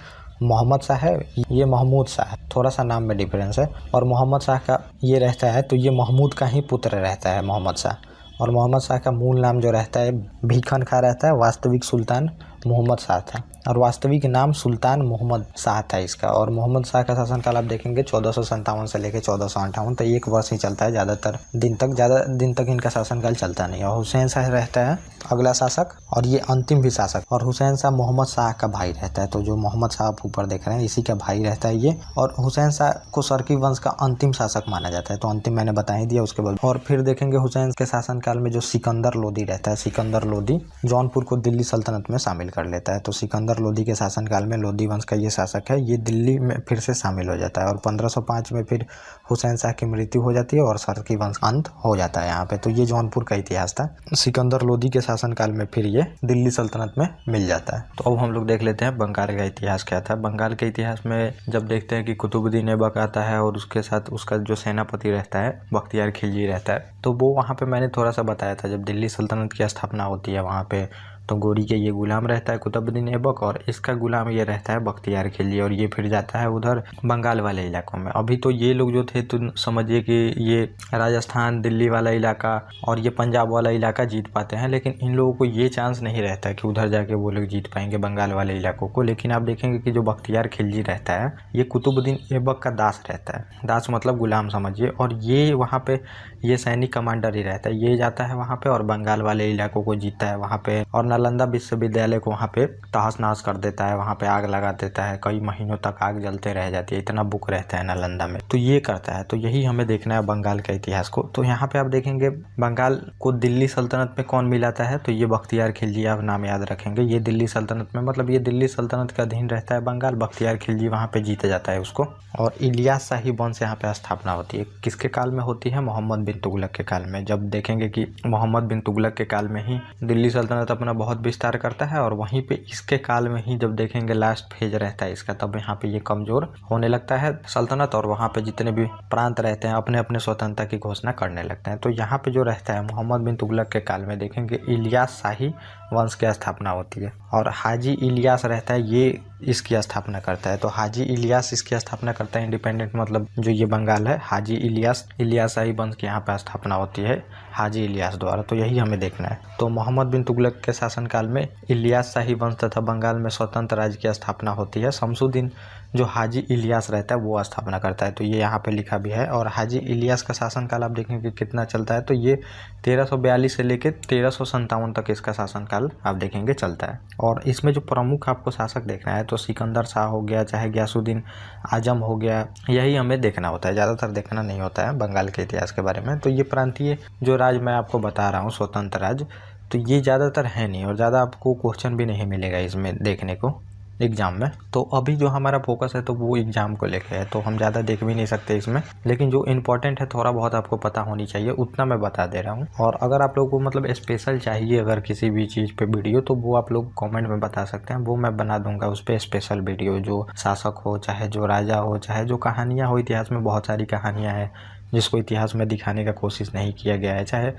मोहम्मद शाह है, ये महमूद शाह है, थोड़ा सा नाम में डिफरेंस है। और मोहम्मद शाह का ये रहता है तो ये महमूद का ही पुत्र रहता है मोहम्मद शाह। और मोहम्मद शाह का मूल नाम जो रहता है भीखन खां रहता है, वास्तविक सुल्तान मोहम्मद शाह था और वास्तविक नाम सुल्तान मोहम्मद शाह था इसका। और मोहम्मद शाह का शासनकाल आप देखेंगे 1457 से लेकर 1458, तो 1 वर्ष ही चलता है, ज़्यादा दिन तक इनका शासनकाल चलता नहीं। और हुसैन शाह रहता है अगला शासक, और ये अंतिम भी शासक। और हुसैन शाह मोहम्मद शाह का भाई रहता है। तो जो मोहम्मद शाह आप ऊपर देख रहे हैं इसी का भाई रहता है ये। और हुसैन शाह को सरकी वंश का अंतिम शासक माना जाता है। तो अंतिम मैंने बता ही दिया उसके बाद। और फिर देखेंगे हुसैन के शासनकाल में जो सिकंदर लोदी रहता है, सिकंदर लोदी जौनपुर को दिल्ली सल्तनत में शामिल कर लेता है। तो सिकंदर लोदी के शासनकाल में लोदी वंश का ये शासक है, ये दिल्ली में फिर से शामिल हो जाता है। और 1505 में फिर हुसैन शाह की मृत्यु हो जाती है और सरकी वंश अंत हो जाता है यहाँ पे। तो ये जौनपुर का इतिहास था। सिकंदर लोदी के शासनकाल में फिर ये दिल्ली सल्तनत में मिल जाता है। तो अब हम लोग देख लेते हैं बंगाल का इतिहास क्या था। बंगाल के इतिहास में जब देखते हैं कि कुतुबुद्दीन ऐबक आता है और उसके साथ उसका जो सेनापति रहता है बख्तियार खिलजी रहता है, तो वो वहाँ पे मैंने थोड़ा सा बताया था जब दिल्ली सल्तनत की स्थापना होती है वहाँ पे, तो गोरी के ये गुलाम रहता है कुतुबुद्दीन ऐबक और इसका गुलाम ये रहता है बख्तियार खिलजी। और ये फिर जाता है उधर बंगाल वाले इलाकों में। अभी तो ये लोग जो थे तो समझिए कि ये राजस्थान, दिल्ली वाला इलाका और ये पंजाब वाला इलाका जीत पाते हैं, लेकिन इन लोगों को ये चांस नहीं रहता कि उधर जाके वो लोग जीत पाएंगे बंगाल वाले इलाकों को। लेकिन आप देखेंगे कि जो बख्तियार खिलजी रहता है ये कुतुबुद्दीन ऐबक का दास रहता है। दास मतलब गुलाम समझिए। और ये वहाँ पे ये सैनिक कमांडर ही रहता है। ये जाता है वहाँ पे और बंगाल वाले इलाकों को जीतता है वहाँ पे, और नालंदा विश्वविद्यालय को वहाँ पे तहस नहस कर देता है, वहाँ पे आग लगा देता है। कई महीनों तक आग जलते रह जाती है, इतना बुक रहता है नालंदा में। तो ये करता है। तो यही हमें देखना है बंगाल के इतिहास को। तो यहाँ पे आप देखेंगे बंगाल को दिल्ली सल्तनत में कौन मिलाता है, तो ये बख्तियार खिलजी, आप नाम याद रखेंगे। ये दिल्ली सल्तनत में मतलब ये दिल्ली सल्तनत का अधीन रहता है बंगाल। बख्तियार खिलजी वहाँ पे जीता जाता है उसको। और इलियास शाही वंश यहाँ पे स्थापना होती है। किसके काल में होती है? मोहम्मद बिन तुगलक के काल में। जब देखेंगे कि मोहम्मद बिन तुगलक के काल में ही दिल्ली सल्तनत अपना बहुत विस्तार करता है, और वहीं पे इसके काल में ही जब देखेंगे लास्ट फेज रहता है इसका, तब यहाँ पे ये कमजोर होने लगता है सल्तनत, और वहाँ पे जितने भी प्रांत रहते हैं अपने अपने स्वतंत्रता की घोषणा करने लगते हैं। तो यहाँ पे जो रहता है मोहम्मद बिन तुगलक के काल में देखेंगे इलियास शाही वंश की स्थापना होती है। और हाजी इलियास रहता है, ये इसकी स्थापना करता है। तो हाजी इलियास इसकी स्थापना करता है। इंडिपेंडेंट मतलब जो ये बंगाल है, हाजी इलियास शाही वंश की यहाँ पे स्थापना होती है हाजी इलियास द्वारा। तो यही हमें देखना है। तो मोहम्मद बिन तुगलक के शासनकाल में इलियास शाही वंश तथा बंगाल में स्वतंत्र राज्य की स्थापना होती है। शमसुद्दीन जो हाजी इलियास रहता है वो स्थापना करता है। तो ये यहाँ पे लिखा भी है। और हाजी इलियास का शासनकाल आप देखेंगे कितना चलता है, तो ये 1342 से लेकर 1357 तक इसका शासनकाल आप देखेंगे चलता है। और इसमें जो प्रमुख आपको शासक देखना है तो सिकंदर शाह हो गया, चाहे गयासुद्दीन आजम हो गया, यही हमें देखना होता है, ज़्यादातर देखना नहीं होता है बंगाल के इतिहास के बारे में। तो ये प्रांतीय जो राज्य मैं आपको बता रहा हूँ स्वतंत्र राज्य, तो ये ज़्यादातर है नहीं और ज़्यादा आपको क्वेश्चन भी नहीं मिलेगा इसमें देखने को एग्जाम में। तो अभी जो हमारा फोकस है तो वो एग्जाम को लेके है, तो हम ज़्यादा देख भी नहीं सकते इसमें, लेकिन जो इम्पोर्टेंट है थोड़ा बहुत आपको पता होनी चाहिए, उतना मैं बता दे रहा हूँ। और अगर आप लोगों को मतलब स्पेशल चाहिए अगर किसी भी चीज़ पे वीडियो, तो वो आप लोग कमेंट में बता सकते हैं, वो मैं बना दूंगा उस पर स्पेशल वीडियो। जो शासक हो, चाहे जो राजा हो, चाहे जो कहानियाँ हो, इतिहास में बहुत सारी कहानियाँ हैं जिसको इतिहास में दिखाने का कोशिश नहीं किया गया है, चाहे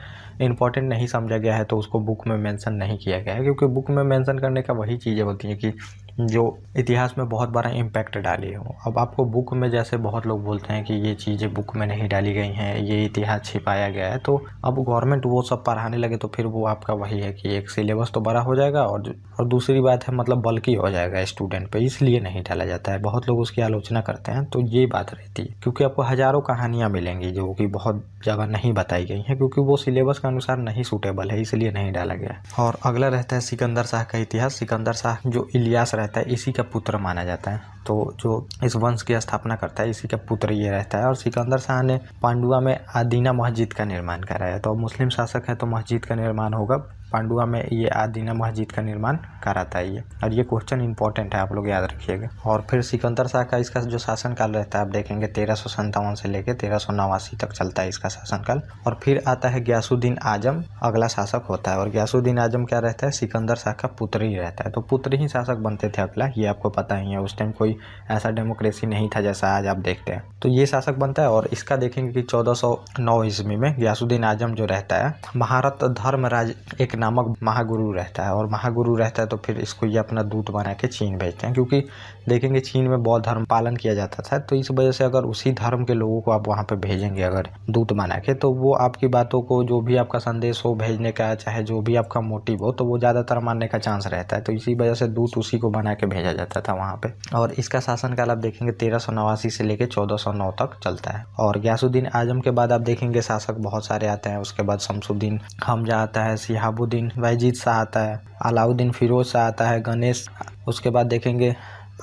इम्पोर्टेंट नहीं समझा गया है तो उसको बुक में मेंशन नहीं किया गया है, क्योंकि बुक में मेंशन करने का वही चीज़ें होती हैं कि जो इतिहास में बहुत बड़ा इम्पैक्ट डाली हो। अब आपको बुक में जैसे बहुत लोग बोलते हैं कि ये चीज़ें बुक में नहीं डाली गई हैं, ये इतिहास छिपाया गया है, तो अब गवर्नमेंट वो सब पढ़ाने लगे तो फिर वो आपका वही है कि एक सिलेबस तो बड़ा हो जाएगा और दूसरी बात है मतलब बल्कि हो जाएगा स्टूडेंट पे, इसलिए नहीं डाला जाता है। बहुत लोग उसकी आलोचना करते हैं, तो ये बात रहती है, क्योंकि आपको हज़ारों कहानियाँ मिलेंगी जो कि बहुत जगह नहीं बताई गई हैं, क्योंकि वो सिलेबस के अनुसार नहीं सूटेबल है, इसलिए नहीं डाला गया। और अगला रहता है सिकंदर शाह का इतिहास। सिकंदर शाह जो इलियास रहता है इसी का पुत्र माना जाता है, तो जो इस वंश की स्थापना करता है इसी का पुत्र ये रहता है। और सिकंदर शाह ने पांडुआ में आदीना मस्जिद का निर्माण कराया। तो अब मुस्लिम शासक है तो मस्जिद का निर्माण होगा, पांडुआ में ये आदीना मस्जिद का निर्माण करा था ये, और ये क्वेश्चन इंपॉर्टेंट है, आप लोग याद रखिएगा। और फिर सिकंदर शाह का इसका जो शासनकाल रहता है आप देखेंगे 1357 से लेकर 1389 तक चलता है इसका शासनकाल। और फिर आता है गयासुद्दीन आजम, अगला शासक होता है। और गयासुद्दीन आजम क्या रहता है, सिकंदर शाह का पुत्र ही रहता है, तो पुत्र ही शासक बनते थे अगला, ये आपको पता ही है। उस टाइम कोई ऐसा डेमोक्रेसी नहीं था जैसा आज आप देखते हैं, तो ये शासक बनता है। और इसका देखेंगे कि 1409 ईस्वी में गयासुद्दीन आजम जो रहता है, महारत धर्मराज एक नामक महागुरु रहता है, और महागुरु रहता है तो फिर इसको ये अपना दूत बना के चीन भेजते हैं, क्योंकि देखेंगे चीन में बौद्ध धर्म पालन किया जाता था, तो इस वजह से अगर उसी धर्म के लोगों को आप वहाँ पे भेजेंगे अगर दूत बना के, तो वो आपकी बातों को, जो भी आपका संदेश हो भेजने का, चाहे जो भी आपका मोटिव हो, तो वो ज़्यादातर मानने का चांस रहता है, तो इसी वजह से दूत उसी को बना के भेजा जाता था वहाँ पे। और इसका शासनकाल आप देखेंगे 1389 से लेकर 1409 तक चलता है। और गयासुद्दीन आजम के बाद आप देखेंगे शासक बहुत सारे आते हैं, उसके बाद शमसुद्दीन हमजा आता है, शिहाबुद्दीन बायजीद शाह आता है, अलाउद्दीन फिरोज शाह आता है, गणेश, उसके बाद देखेंगे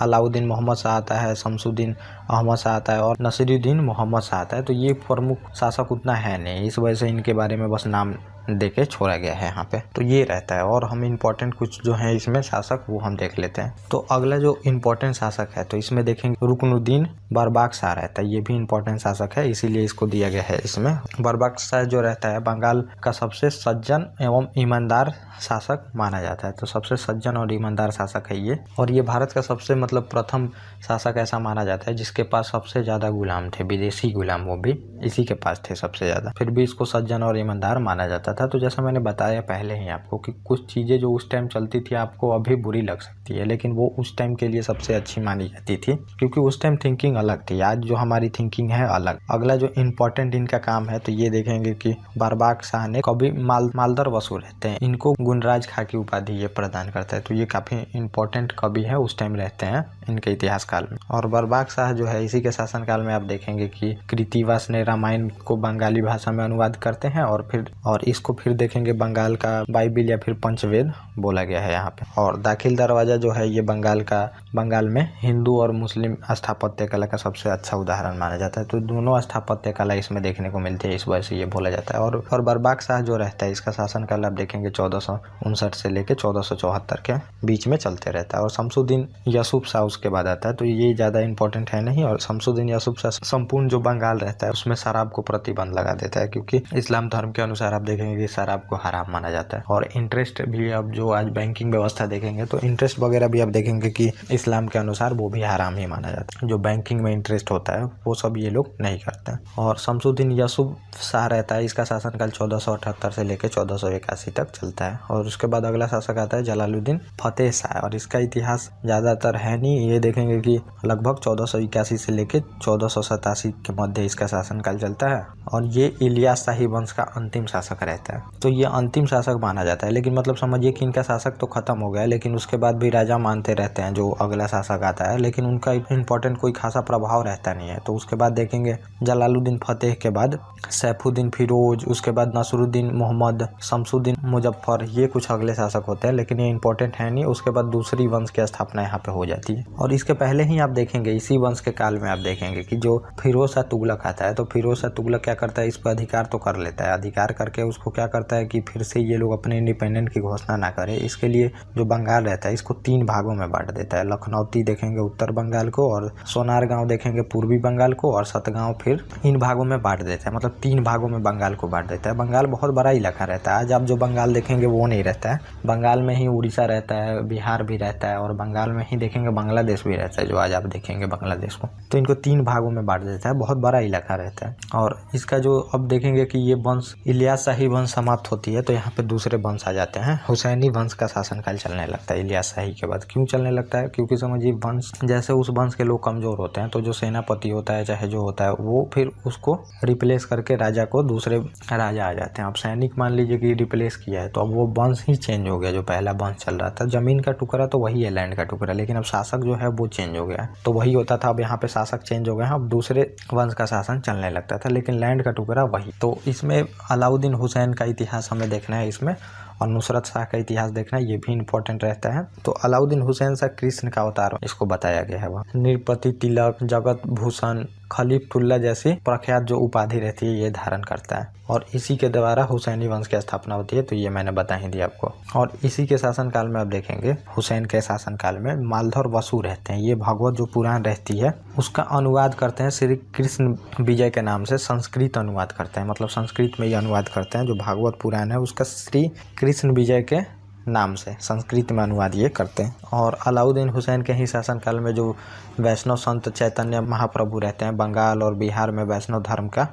अलाउद्दीन मोहम्मद शाह आता है, शमसुद्दीन अहमद शाह आता है, और नसीरुद्दीन मोहम्मद शाह आता है। तो ये प्रमुख शासक उतना है नहीं, इस वजह से इनके बारे में बस नाम देके छोड़ा गया है यहाँ पे, तो ये रहता है। और हम इम्पोर्टेंट कुछ जो है इसमें शासक वो हम देख लेते हैं। तो अगला जो इम्पोर्टेंट शासक है तो इसमें देखेंगे रुकनुद्दीन बर्बाक शाह रहता है, ये भी इम्पोर्टेंट शासक है, इसीलिए इसको दिया गया है इसमें। बर्बाक शाह जो रहता है बंगाल का सबसे सज्जन एवं ईमानदार शासक माना जाता है, तो सबसे सज्जन और ईमानदार शासक है ये। और ये भारत का सबसे मतलब प्रथम शासक ऐसा माना जाता है जिसके पास सबसे ज़्यादा गुलाम थे, विदेशी गुलाम, वो भी इसी के पास थे सबसे ज़्यादा, फिर भी इसको सज्जन और ईमानदार माना जाता था। तो जैसा मैंने बताया पहले ही आपको कि कुछ चीज़ें जो उस टाइम चलती थी आपको अभी बुरी लग सकती है, लेकिन वो उस टाइम के लिए सबसे अच्छी मानी जाती थी, क्योंकि उस टाइम थिंकिंग अलग थी, आज जो हमारी थिंकिंग है अलग। अगला जो इम्पोर्टेंट इनका काम है तो ये देखेंगे कि बर्बाक शाह ने कवि मालदार वसु रहते हैं, इनको गुणराज खां की उपाधि ये प्रदान करता है, तो ये काफ़ी इम्पोर्टेंट कवि है उस टाइम रहते हैं इनके इतिहास काल में। और बर्बाक शाह जो है इसी के शासनकाल में आप देखेंगे कि कृतिवास ने रामायण को बंगाली भाषा में अनुवाद करते हैं, और इसको फिर देखेंगे बंगाल का बाइबिल या फिर पंचवेद बोला गया है यहाँ पे। और दाखिल दरवाजा जो है ये बंगाल में हिंदू और मुस्लिम स्थापत्य कला का सबसे अच्छा उदाहरण माना जाता है, तो दोनों स्थापत्य कला इसमें देखने को मिलती है, इस वजह से ये बोला जाता है। और बर्बाक शाह जो रहता है इसका शासनकाल आप देखेंगे 1459 से लेकर 1474 के बीच में चलते रहता है। और शमसुद्दीन यूसुफ शाह उसके बाद आता है, तो ये ज़्यादा इंपॉर्टेंट है नहीं। और शमसुद्दीन यूसुफ शाह संपूर्ण जो बंगाल रहता है उसमें शराब को प्रतिबंध लगा देता है, क्योंकि इस्लाम धर्म के अनुसार आप देखेंगे कि शराब को हराम माना जाता है। और इंटरेस्ट भी अब जो आज बैंकिंग व्यवस्था देखेंगे तो इंटरेस्ट वगैरह भी आप देखेंगे कि इस्लाम के अनुसार वो भी हराम ही माना जाता है, जो बैंकिंग में इंटरेस्ट होता है वो सब ये लोग नहीं करते हैं। और शमसुद्दीन यूसुफ शाह रहता है, इसका शासनकाल 1478 से लेकर 1481 तक चलता है। और उसके बाद अगला शासक आता है जलालुद्दीन फतेह शाह, और इसका इतिहास ज़्यादातर है नहीं, ये देखेंगे कि लगभग 1481 से लेकर 1487 के मध्य इसका शासनकाल चलता है। और ये इलियास शाही वंश का अंतिम शासक रहता है, तो ये अंतिम शासक माना जाता है। लेकिन मतलब समझिए कि इनका शासक तो खत्म हो गया, लेकिन उसके बाद भी राजा मानते रहते हैं जो अगला शासक आता है, लेकिन उनका इंपॉर्टेंट कोई खासा प्रभाव रहता नहीं है। तो उसके बाद देखेंगे जलालुद्दीन फतेह के बाद सैफुद्दीन फिरोज, उसके बाद नसरुद्दीन मोहम्मद, शमसुद्दीन मुजफ्फर, ये कुछ अगले शासक होते हैं, लेकिन ये इंपॉर्टेंट है नहीं। उसके बाद दूसरी वंश की स्थापना यहाँ पे हो जाती है। और इसके पहले ही आप देखेंगे इसी वंश के काल में आप देखेंगे कि जो फिरोज शाह तुगलक आता है, तो फिरोज शाह तुगलक क्या करता है, इस पर अधिकार तो कर लेता है, अधिकार करके उसको क्या करता है कि फिर से ये लोग अपने इंडिपेंडेंट की घोषणा ना करें, इसके लिए जो बंगाल रहता है इसको 3 भागों में बांट देता है। लखनौती देखेंगे उत्तर बंगाल को, और सोनार गांव देखेंगे पूर्वी बंगाल को, और सतगांव फिर इन भागों में बांट देता है, मतलब 3 भागों में बंगाल को बांट देता है। बंगाल बहुत बड़ा इलाका रहता है, आज आप जो बंगाल देखेंगे वो नहीं रहता है, बंगाल में ही उड़ीसा रहता है, बिहार भी रहता है, और बंगाल में ही देखेंगे बांग्लादेश भी रहता है, जो आज आप देखेंगे बांग्लादेश को। तो इनको 3 भागों में बांट देता है, बहुत बड़ा इलाका रहता है। और इसका जो अब देखेंगे कि ये वंश इलियास शाही वंश समाप्त होती है, तो यहाँ पे दूसरे वंश आ जाते हैं, हुसैनी वंश का शासनकाल चलने लगता है इलियास शाही के बाद। क्यों चलने लगता है, क्योंकि समझिए वंश जैसे उस वंश के लोग कमजोर होते हैं, तो जो सेनापति होता है चाहे जो होता है वो फिर उसको रिप्लेस करके राजा को दूसरे राजा आ जाते हैं। अब सैनिक मान लीजिए कि रिप्लेस किया है, तो अब वो वंश ही चेंज हो गया, जो पहला वंश चल रहा था। जमीन का टुकड़ा तो वही है, लैंड का टुकड़ा, लेकिन अब शासक जो है वो चेंज हो गया है। तो वही होता था, अब यहाँ पे शासक चेंज हो गए हैं, अब दूसरे वंश का शासन चलने लगता था, लेकिन लैंड का टुकड़ा वही। तो इसमें अलाउद्दीन हुसैन का इतिहास हमें देखना है इसमें। और नुसरत शाह का इतिहास देखना ये भी इम्पोर्टेंट रहता है। तो अलाउद्दीन हुसैन शाह कृष्ण का अवतार इसको बताया गया है। वह नृपति तिलक, जगत भूषण, खलीफुल्लाह जैसी प्रख्यात जो उपाधि रहती है ये धारण करता है और इसी के द्वारा हुसैनी वंश की स्थापना होती है। तो ये मैंने बता ही दिया आपको। और इसी के शासनकाल में आप देखेंगे हुसैन के शासनकाल में मालधर वसु रहते हैं। ये भागवत जो पुराण रहती है उसका अनुवाद करते हैं श्री कृष्ण विजय के नाम से, संस्कृत अनुवाद करते हैं, मतलब संस्कृत में ये अनुवाद करते हैं। जो भागवत पुराण है उसका श्री कृष्ण विजय के नाम से संस्कृत में अनुवाद ये करते हैं। और अलाउद्दीन हुसैन के ही शासनकाल में जो वैष्णव संत चैतन्य महाप्रभु रहते हैं, बंगाल और बिहार में वैष्णव धर्म का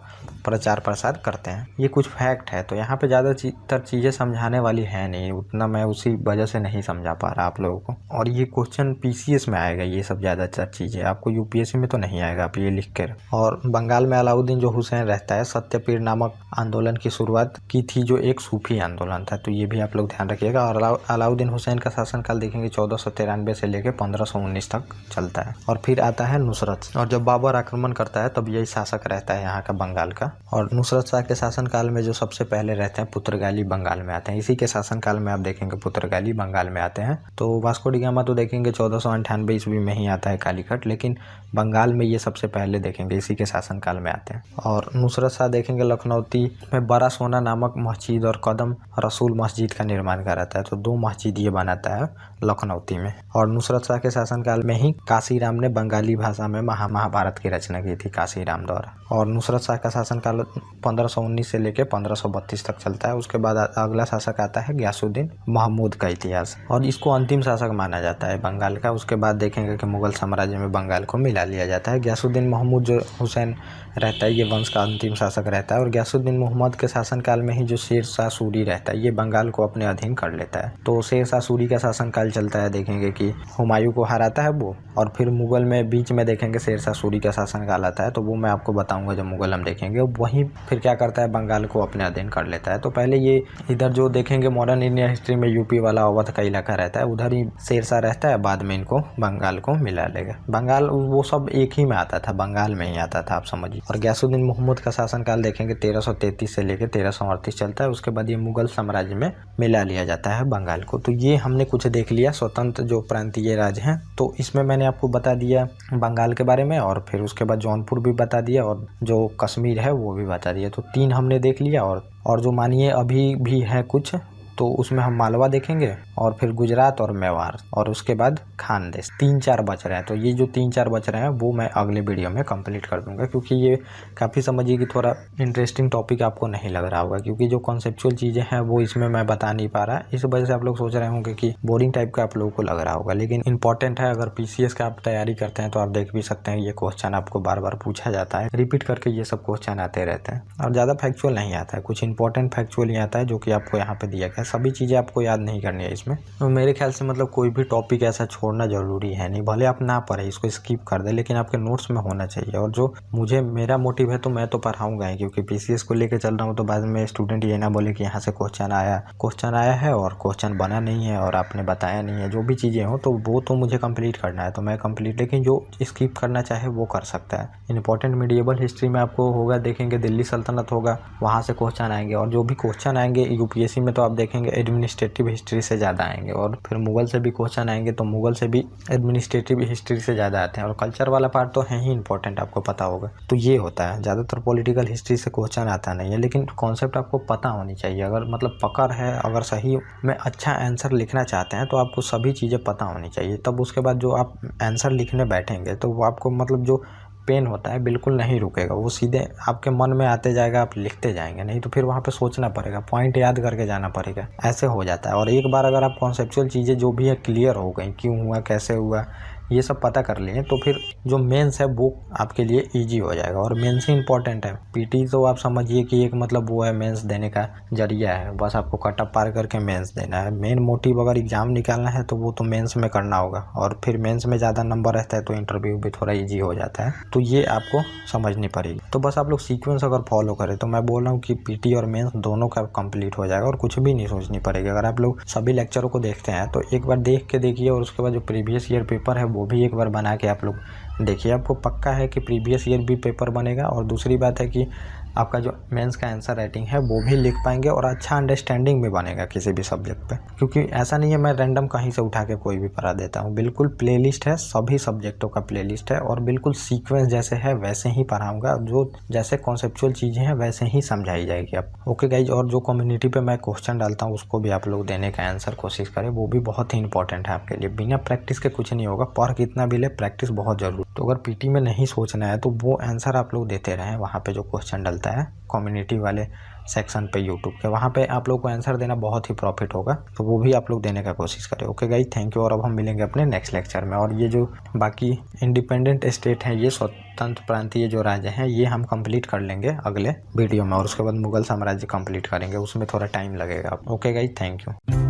प्रचार प्रसार करते हैं। ये कुछ फैक्ट है। तो यहाँ पे ज़्यादातर चीज़ें समझाने वाली है नहीं, उतना मैं उसी वजह से नहीं समझा पा रहा आप लोगों को। और ये क्वेश्चन पीसीएस में आएगा, ये सब ज़्यादातर चीज़ें आपको यूपीएससी में तो नहीं आएगा, आप ये लिख कर। और बंगाल में अलाउद्दीन जो हुसैन रहता है सत्यपीर नामक आंदोलन की शुरुआत की थी, जो एक सूफी आंदोलन था। तो ये भी आप लोग ध्यान रखिएगा। और अलाउद्दीन हुसैन का शासनकाल देखेंगे 1493 से लेकर 1519 तक चलता है। और फिर आता है नुसरत, और जब बाबर आक्रमण करता है तब यही शासक रहता है यहाँ का बंगाल का। और नुसरत शाह के शासनकाल में जो सबसे पहले रहते हैं पुर्तगाली बंगाल में आते हैं। इसी के शासनकाल में आप देखेंगे पुर्तगाली बंगाल में आते हैं। तो वास्को डी गामा तो देखेंगे 1498 ईस्वी में ही आता है कालीकट, लेकिन बंगाल में ये सबसे पहले देखेंगे इसी के शासनकाल में आते हैं। और नुसरत शाह देखेंगे लखनऊती में बड़ा सोना नामक मस्जिद और कदम रसूल मस्जिद का निर्माण कराता है। तो 2 मस्जिद ये बनाता है लखनऊती में। और नुसरत शाह के शासनकाल में ही काशीराम ने बंगाली भाषा में महाभारत की रचना की थी काशीराम द्वारा। और नुसरत शाह का शासनकाल 1519 से लेकर 1532 तक चलता है। उसके बाद अगला शासक आता है गयासुद्दीन महमूद का इतिहास, और इसको अंतिम शासक माना जाता है बंगाल का। उसके बाद देखेंगे कि मुगल साम्राज्य में बंगाल को मिला लिया जाता है। गयासुद्दीन महमूद जो हुसैन रहता है ये वंश का अंतिम शासक रहता है। और गयासुद्दीन मोहम्मद के शासनकाल में ही जो शेर शाह सूरी रहता है ये बंगाल को अपने अधीन कर लेता है। तो शेर शाह सूरी का शासनकाल चलता है, देखेंगे कि हुमायूं को हराता है वो। और फिर मुगल में बीच में देखेंगे शेर शाह सूरी का शासनकाल आता है, तो वो मैं आपको बताऊंगा जब मुगल हम देखेंगे। वहीं फिर क्या करता है, बंगाल को अपने अधीन कर लेता है। तो पहले ये इधर जो देखेंगे मॉडर्न इंडियन हिस्ट्री में यूपी वाला अवध का इलाका रहता है, उधर ही शेर शाह रहता है, बाद में इनको बंगाल को मिला लेगा। बंगाल वो सब एक ही में आता था, बंगाल में ही आता था, आप समझिए। और गयासुद्दीन मोहम्मद का शासनकाल देखेंगे 1333 से लेकर 1338 चलता है। उसके बाद ये मुगल साम्राज्य में मिला लिया जाता है बंगाल को। तो ये हमने कुछ देख लिया स्वतंत्र जो प्रांतीय राज्य हैं। तो इसमें मैंने आपको बता दिया बंगाल के बारे में, और फिर उसके बाद जौनपुर भी बता दिया, और जो कश्मीर है वो भी बता दिया। तो 3 हमने देख लिया। और जो मानिए अभी भी है कुछ, तो उसमें हम मालवा देखेंगे, और फिर गुजरात और मेवाड़, और उसके बाद खानदेश। 3-4 बच रहे हैं। तो ये जो 3-4 बच रहे हैं वो मैं अगले वीडियो में कंप्लीट कर दूंगा, क्योंकि ये काफ़ी समझिए कि थोड़ा इंटरेस्टिंग टॉपिक आपको नहीं लग रहा होगा, क्योंकि जो कॉन्सेप्चुअल चीज़ें हैं वो इसमें मैं बता नहीं पा रहा। इस वजह से आप लोग सोच रहे होंगे कि बोरिंग टाइप का आप लोगों को लग रहा होगा, लेकिन इंपॉर्टेंट है। अगर पीसीएस का आप तैयारी करते हैं तो आप देख भी सकते हैं, ये क्वेश्चन आपको बार बार पूछा जाता है, रिपीट करके ये सब क्वेश्चन आते रहते हैं। और ज़्यादा फैक्चुअल नहीं आता है, कुछ इंपॉर्टेंट फैक्चुअल ही आता है जो कि आपको यहाँ पे दिया गया। सभी चीज़ें आपको याद नहीं करनी है इसमें। तो मेरे ख्याल से मतलब कोई भी टॉपिक ऐसा छोड़ना जरूरी है नहीं, भले आप ना पढ़े, इसको स्किप कर दे, लेकिन आपके नोट्स में होना चाहिए। और जो मेरा मोटिव है तो मैं तो पढ़ाऊंगा ही, क्योंकि पीसीएस को लेकर चल रहा हूँ। तो बाद में स्टूडेंट ये ना बोले कि यहाँ से क्वेश्चन आया है और क्वेश्चन बना नहीं है और आपने बताया नहीं है। जो भी चीज़ें हो तो वो तो मुझे कंप्लीट करना है, तो मैं कंप्लीट, लेकिन जो स्किप करना चाहे वो कर सकता है। इंपॉर्टेंट मिडिएबल हिस्ट्री में आपको होगा, देखेंगे दिल्ली सल्तनत होगा, वहाँ से क्वेश्चन आएंगे। और जो भी क्वेश्चन आएंगे यूपीएससी में तो आप देखेंगे एडमिनिस्ट्रेटिव हिस्ट्री से ज़्यादा आएंगे। और फिर मुगल से भी क्वेश्चन आएंगे, तो मुगल से भी एडमिनिस्ट्रेटिव हिस्ट्री से ज़्यादा आते हैं। और कल्चर वाला पार्ट तो है ही इंपॉर्टेंट, आपको पता होगा। तो ये होता है, ज़्यादातर पॉलिटिकल हिस्ट्री से क्वेश्चन आता नहीं है, लेकिन कॉन्सेप्ट आपको पता होनी चाहिए। अगर मतलब पकड़ है, अगर सही में अच्छा आंसर लिखना चाहते हैं तो आपको सभी चीज़ें पता होनी चाहिए। तब उसके बाद जो आप आंसर लिखने बैठेंगे तो वो आपको मतलब जो पेन होता है बिल्कुल नहीं रुकेगा, वो सीधे आपके मन में आते जाएगा, आप लिखते जाएंगे। नहीं तो फिर वहाँ पे सोचना पड़ेगा, पॉइंट याद करके जाना पड़ेगा, ऐसे हो जाता है। और एक बार अगर आप कॉन्सेप्चुअल चीज़ें जो भी है क्लियर हो गई, क्यों हुआ, कैसे हुआ, ये सब पता कर लिए, तो फिर जो मेंस है वो आपके लिए इजी हो जाएगा। और मेंस ही इंपॉर्टेंट है। पीटी तो आप समझिए कि एक मतलब वो है मेंस देने का जरिया है, बस आपको कटअप पार करके मेंस देना है। मेन मोटिव अगर एग्जाम निकालना है तो वो तो मेंस में करना होगा, और फिर मेंस में ज़्यादा नंबर रहता है तो इंटरव्यू भी थोड़ा ईजी हो जाता है। तो ये आपको समझनी पड़ेगी। तो बस आप लोग सीक्वेंस अगर फॉलो करें तो मैं बोल रहा हूँ कि पीटी और मेंस दोनों का कंप्लीट हो जाएगा, और कुछ भी नहीं सोचनी पड़ेगी। अगर आप लोग सभी लेक्चरों को देखते हैं तो एक बार देख के देखिए, और उसके बाद जो प्रीवियस ईयर पेपर है वो भी एक बार बना के आप लोग देखिए। आपको पक्का है कि प्रीवियस ईयर भी पेपर बनेगा। और दूसरी बात है कि आपका जो मेंस का आंसर राइटिंग है वो भी लिख पाएंगे और अच्छा अंडरस्टैंडिंग भी बनेगा किसी भी सब्जेक्ट पे। क्योंकि ऐसा नहीं है मैं रैंडम कहीं से उठा के कोई भी पढ़ा देता हूँ, बिल्कुल प्लेलिस्ट है, सभी सब्जेक्टों का प्लेलिस्ट है और बिल्कुल सीक्वेंस जैसे है वैसे ही पढ़ाऊंगा, जो जैसे कॉन्सेप्चुअल चीज़ें हैं वैसे ही समझाई जाएगी आप। ओके गाइज, और जो कम्युनिटी पे मैं क्वेश्चन डालता हूँ उसको भी आप लोग देने का आंसर कोशिश करें, वो भी बहुत ही इंपॉर्टेंट है आपके लिए। बिना प्रैक्टिस के कुछ नहीं होगा, पढ़ कितना भी ले प्रैक्टिस बहुत जरूरी। तो अगर पीटी में नहीं सोचना है तो वो आंसर आप लोग देते रहें, वहाँ पे जो क्वेश्चन डलता है कम्युनिटी वाले सेक्शन पे यूट्यूब के, वहाँ पे आप लोग को आंसर देना बहुत ही प्रॉफिट होगा, तो वो भी आप लोग देने का कोशिश करें। ओके गाइस, थैंक यू, और अब हम मिलेंगे अपने नेक्स्ट लेक्चर में। और ये जो बाकी इंडिपेंडेंट स्टेट हैं, ये स्वतंत्र प्रांतीय जो राज्य हैं, ये हम कंप्लीट कर लेंगे अगले वीडियो में, और उसके बाद मुगल साम्राज्य कंप्लीट करेंगे, उसमें थोड़ा टाइम लगेगा। Okay guys, thank you.